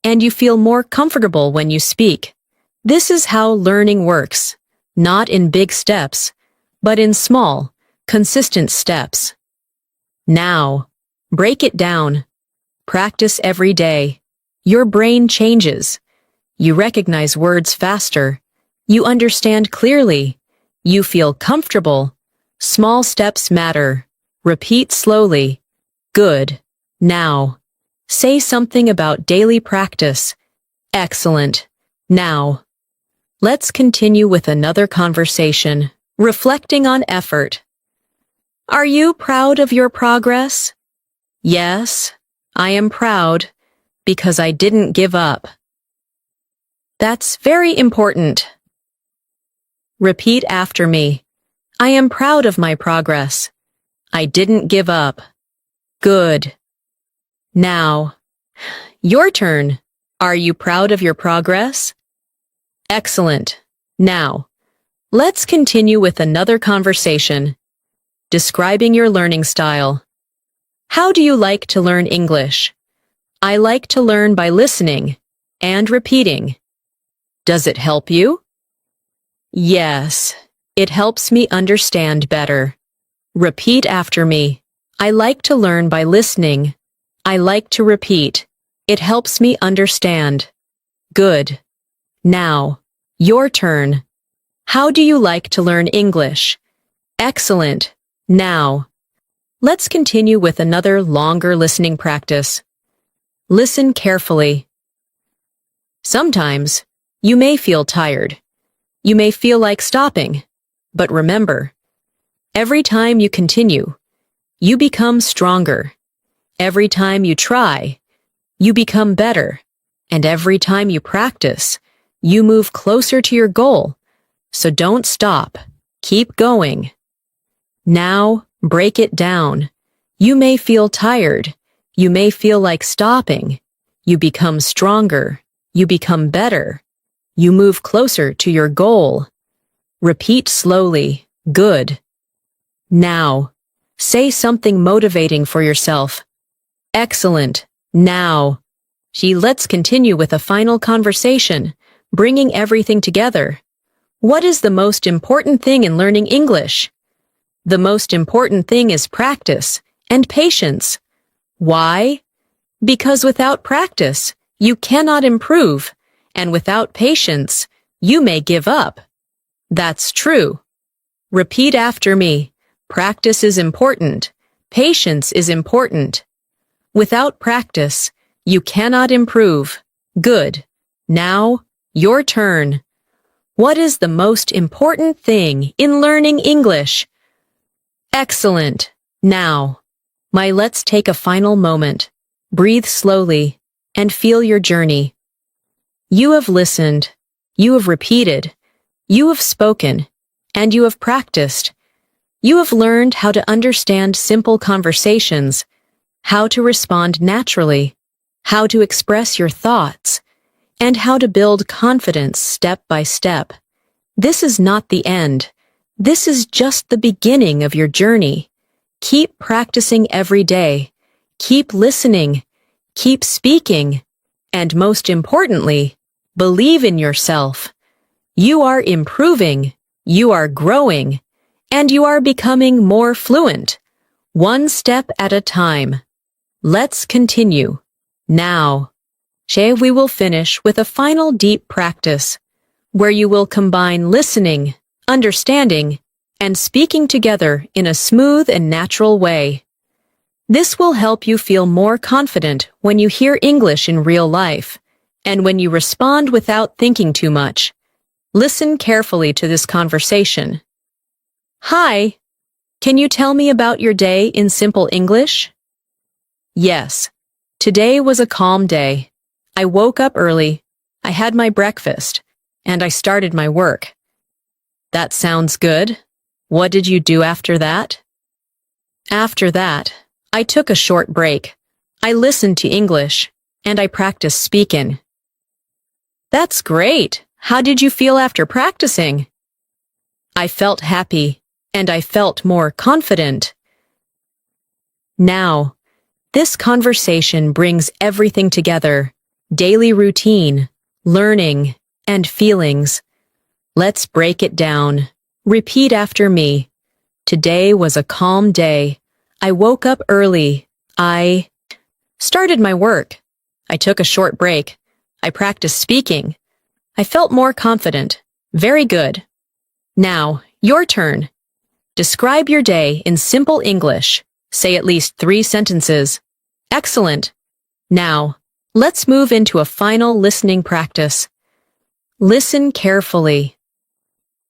and you feel more comfortable when you speak. This is how learning works, not in big steps, but in small, consistent steps. Now, break it down. Practice every day. Your brain changes. You recognize words faster. You understand clearly. You feel comfortable. Small steps matter. Repeat slowly. Good. Now. Say something about daily practice. Excellent. Now. Let's continue with another conversation. Reflecting on effort. Are you proud of your progress? Yes, I am proud because I didn't give up. That's very important. Repeat after me. I am proud of my progress. I didn't give up. Good. Now, your turn. Are you proud of your progress? Excellent. Now, let's continue with another conversation. Describing your learning style. How do you like to learn English? I like to learn by listening and repeating. Does it help you? Yes, it helps me understand better. Repeat after me. I like to learn by listening. I like to repeat. It helps me understand. Good. Now, your turn. How do you like to learn English? Excellent. Now, let's continue with another longer listening practice. Listen carefully. Sometimes, you may feel tired. You may feel like stopping. But remember, every time you continue, you become stronger. Every time you try, you become better. And every time you practice, you move closer to your goal. So don't stop. Keep going. Now, break it down. You may feel tired. You may feel like stopping. You become stronger. You become better. You move closer to your goal. Repeat slowly. Good. Now, say something motivating for yourself. Excellent. Now, let's continue with a final conversation, bringing everything together. What is the most important thing in learning English? The most important thing is practice and patience. Why? Because without practice, you cannot improve, and without patience, you may give up. That's true. Repeat after me. Practice is important. Patience is important. Without practice, you cannot improve. Good. Now, your turn. What is the most important thing in learning English? Excellent. Now, let's take a final moment. Breathe slowly and feel your journey. You have listened, you have repeated, you have spoken, and you have practiced. You have learned how to understand simple conversations, how to respond naturally, how to express your thoughts, and how to build confidence step by step. This is not the end. This is just the beginning of your journey. Keep practicing every day. Keep listening. Keep speaking. And most importantly, believe in yourself. You are improving. You are growing. And you are becoming more fluent. One step at a time. Let's continue. Now, we will finish with a final deep practice, where you will combine listening, understanding, and speaking together in a smooth and natural way. This will help you feel more confident when you hear English in real life, and when you respond without thinking too much. Listen carefully to this conversation. Hi, can you tell me about your day in simple English? Yes, today was a calm day. I woke up early, I had my breakfast, and I started my work. That sounds good. What did you do after that? After that, I took a short break. I listened to English, and I practiced speaking. That's great. How did you feel after practicing? I felt happy, and I felt more confident. Now, this conversation brings everything together: daily routine, learning, and feelings. Let's break it down. Repeat after me. Today was a calm day. I woke up early. I started my work. I took a short break. I practiced speaking. I felt more confident. Very good. Now, your turn. Describe your day in simple English. Say at least 3 sentences. Excellent. Now, let's move into a final listening practice. Listen carefully.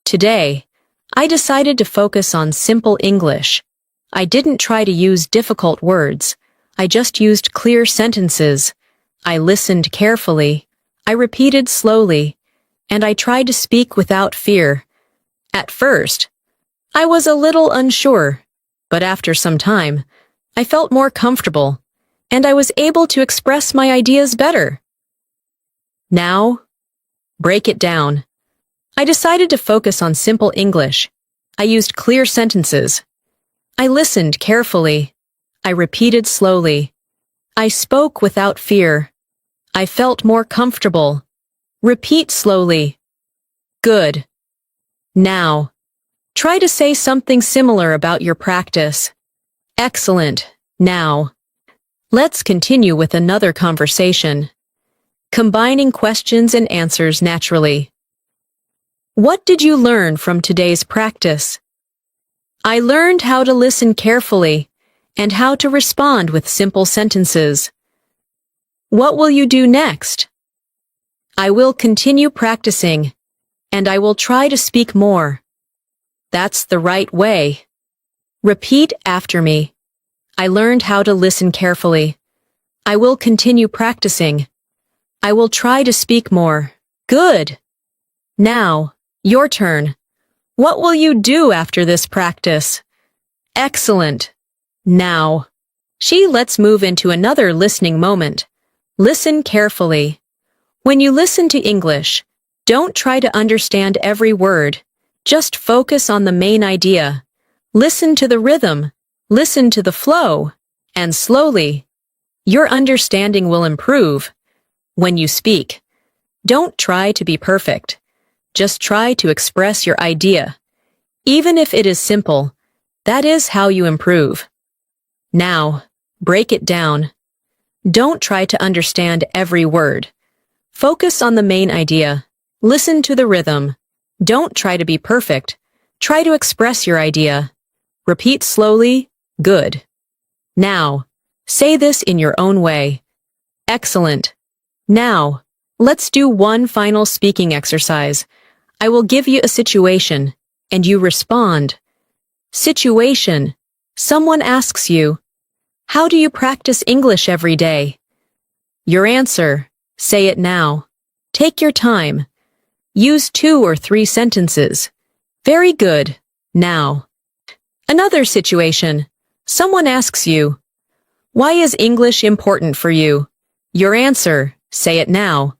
Today, I decided to focus on simple English. I didn't try to use difficult words. I just used clear sentences. I listened carefully. I repeated slowly. And I tried to speak without fear. At first, I was a little unsure, but after some time, I felt more comfortable, and I was able to express my ideas better. Now, break it down. I decided to focus on simple English. I used clear sentences. I listened carefully. I repeated slowly. I spoke without fear. I felt more comfortable. Repeat slowly. Good. Now, try to say something similar about your practice. Excellent. Now, let's continue with another conversation. Combining questions and answers naturally. What did you learn from today's practice? I learned how to listen carefully and how to respond with simple sentences. What will you do next? I will continue practicing, and I will try to speak more. That's the right way. Repeat after me. I learned how to listen carefully. I will continue practicing. I will try to speak more. Good. Now, your turn. What will you do after this practice? Excellent. Now, let's move into another listening moment. Listen carefully. When you listen to English, don't try to understand every word. Just focus on the main idea. Listen to the rhythm. Listen to the flow. And slowly, your understanding will improve. When you speak, don't try to be perfect. Just try to express your idea. Even if it is simple, that is how you improve. Now, break it down. Don't try to understand every word. Focus on the main idea. Listen to the rhythm. Don't try to be perfect. Try to express your idea. Repeat slowly. Good. Now, say this in your own way. Excellent. Now, let's do one final speaking exercise. I will give you a situation, and you respond. Situation. Someone asks you, how do you practice English every day? Your answer. Say it now. Take your time. Use 2 or 3 sentences. Very good. Now. Another situation. Someone asks you, why is English important for you? Your answer. Say it now.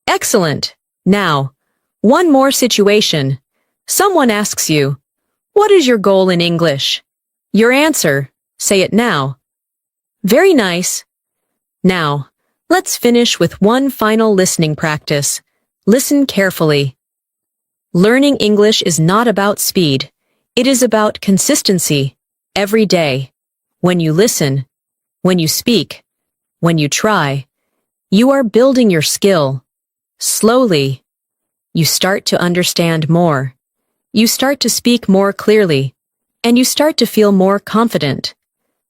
Excellent. Now. One more situation. Someone asks you, what is your goal in English? Your answer. Say it now. Very nice. Now, let's finish with one final listening practice. Listen carefully. Learning English is not about speed. It is about consistency. Every day. When you listen, when you speak, when you try, you are building your skill. Slowly, you start to understand more. You start to speak more clearly, and you start to feel more confident.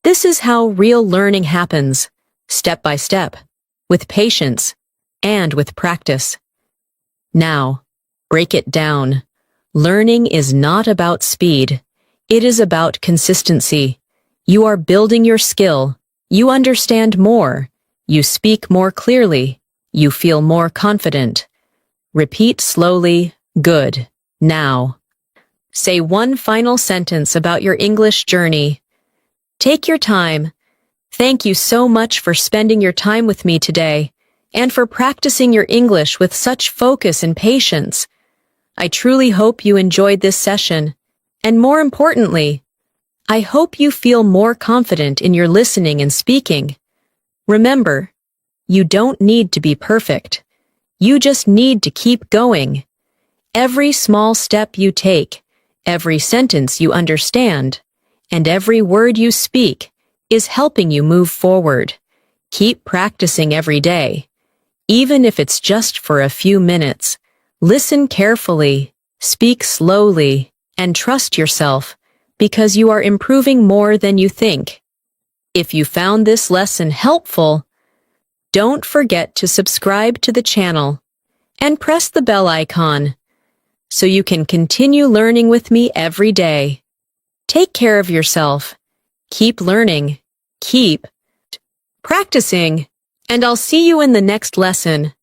This is how real learning happens, step by step, with patience, and with practice. Now, break it down. Learning is not about speed. It is about consistency. You are building your skill. You understand more. You speak more clearly. You feel more confident. Repeat slowly. Good. Now. Say one final sentence about your English journey. Take your time. Thank you so much for spending your time with me today and for practicing your English with such focus and patience. I truly hope you enjoyed this session, and more importantly, I hope you feel more confident in your listening and speaking. Remember, you don't need to be perfect. You just need to keep going. Every small step you take, every sentence you understand, and every word you speak is helping you move forward. Keep practicing every day. Even if it's just for a few minutes, listen carefully, speak slowly, and trust yourself, because you are improving more than you think. If you found this lesson helpful, don't forget to subscribe to the channel and press the bell icon so you can continue learning with me every day. Take care of yourself. Keep learning. Keep practicing. And I'll see you in the next lesson.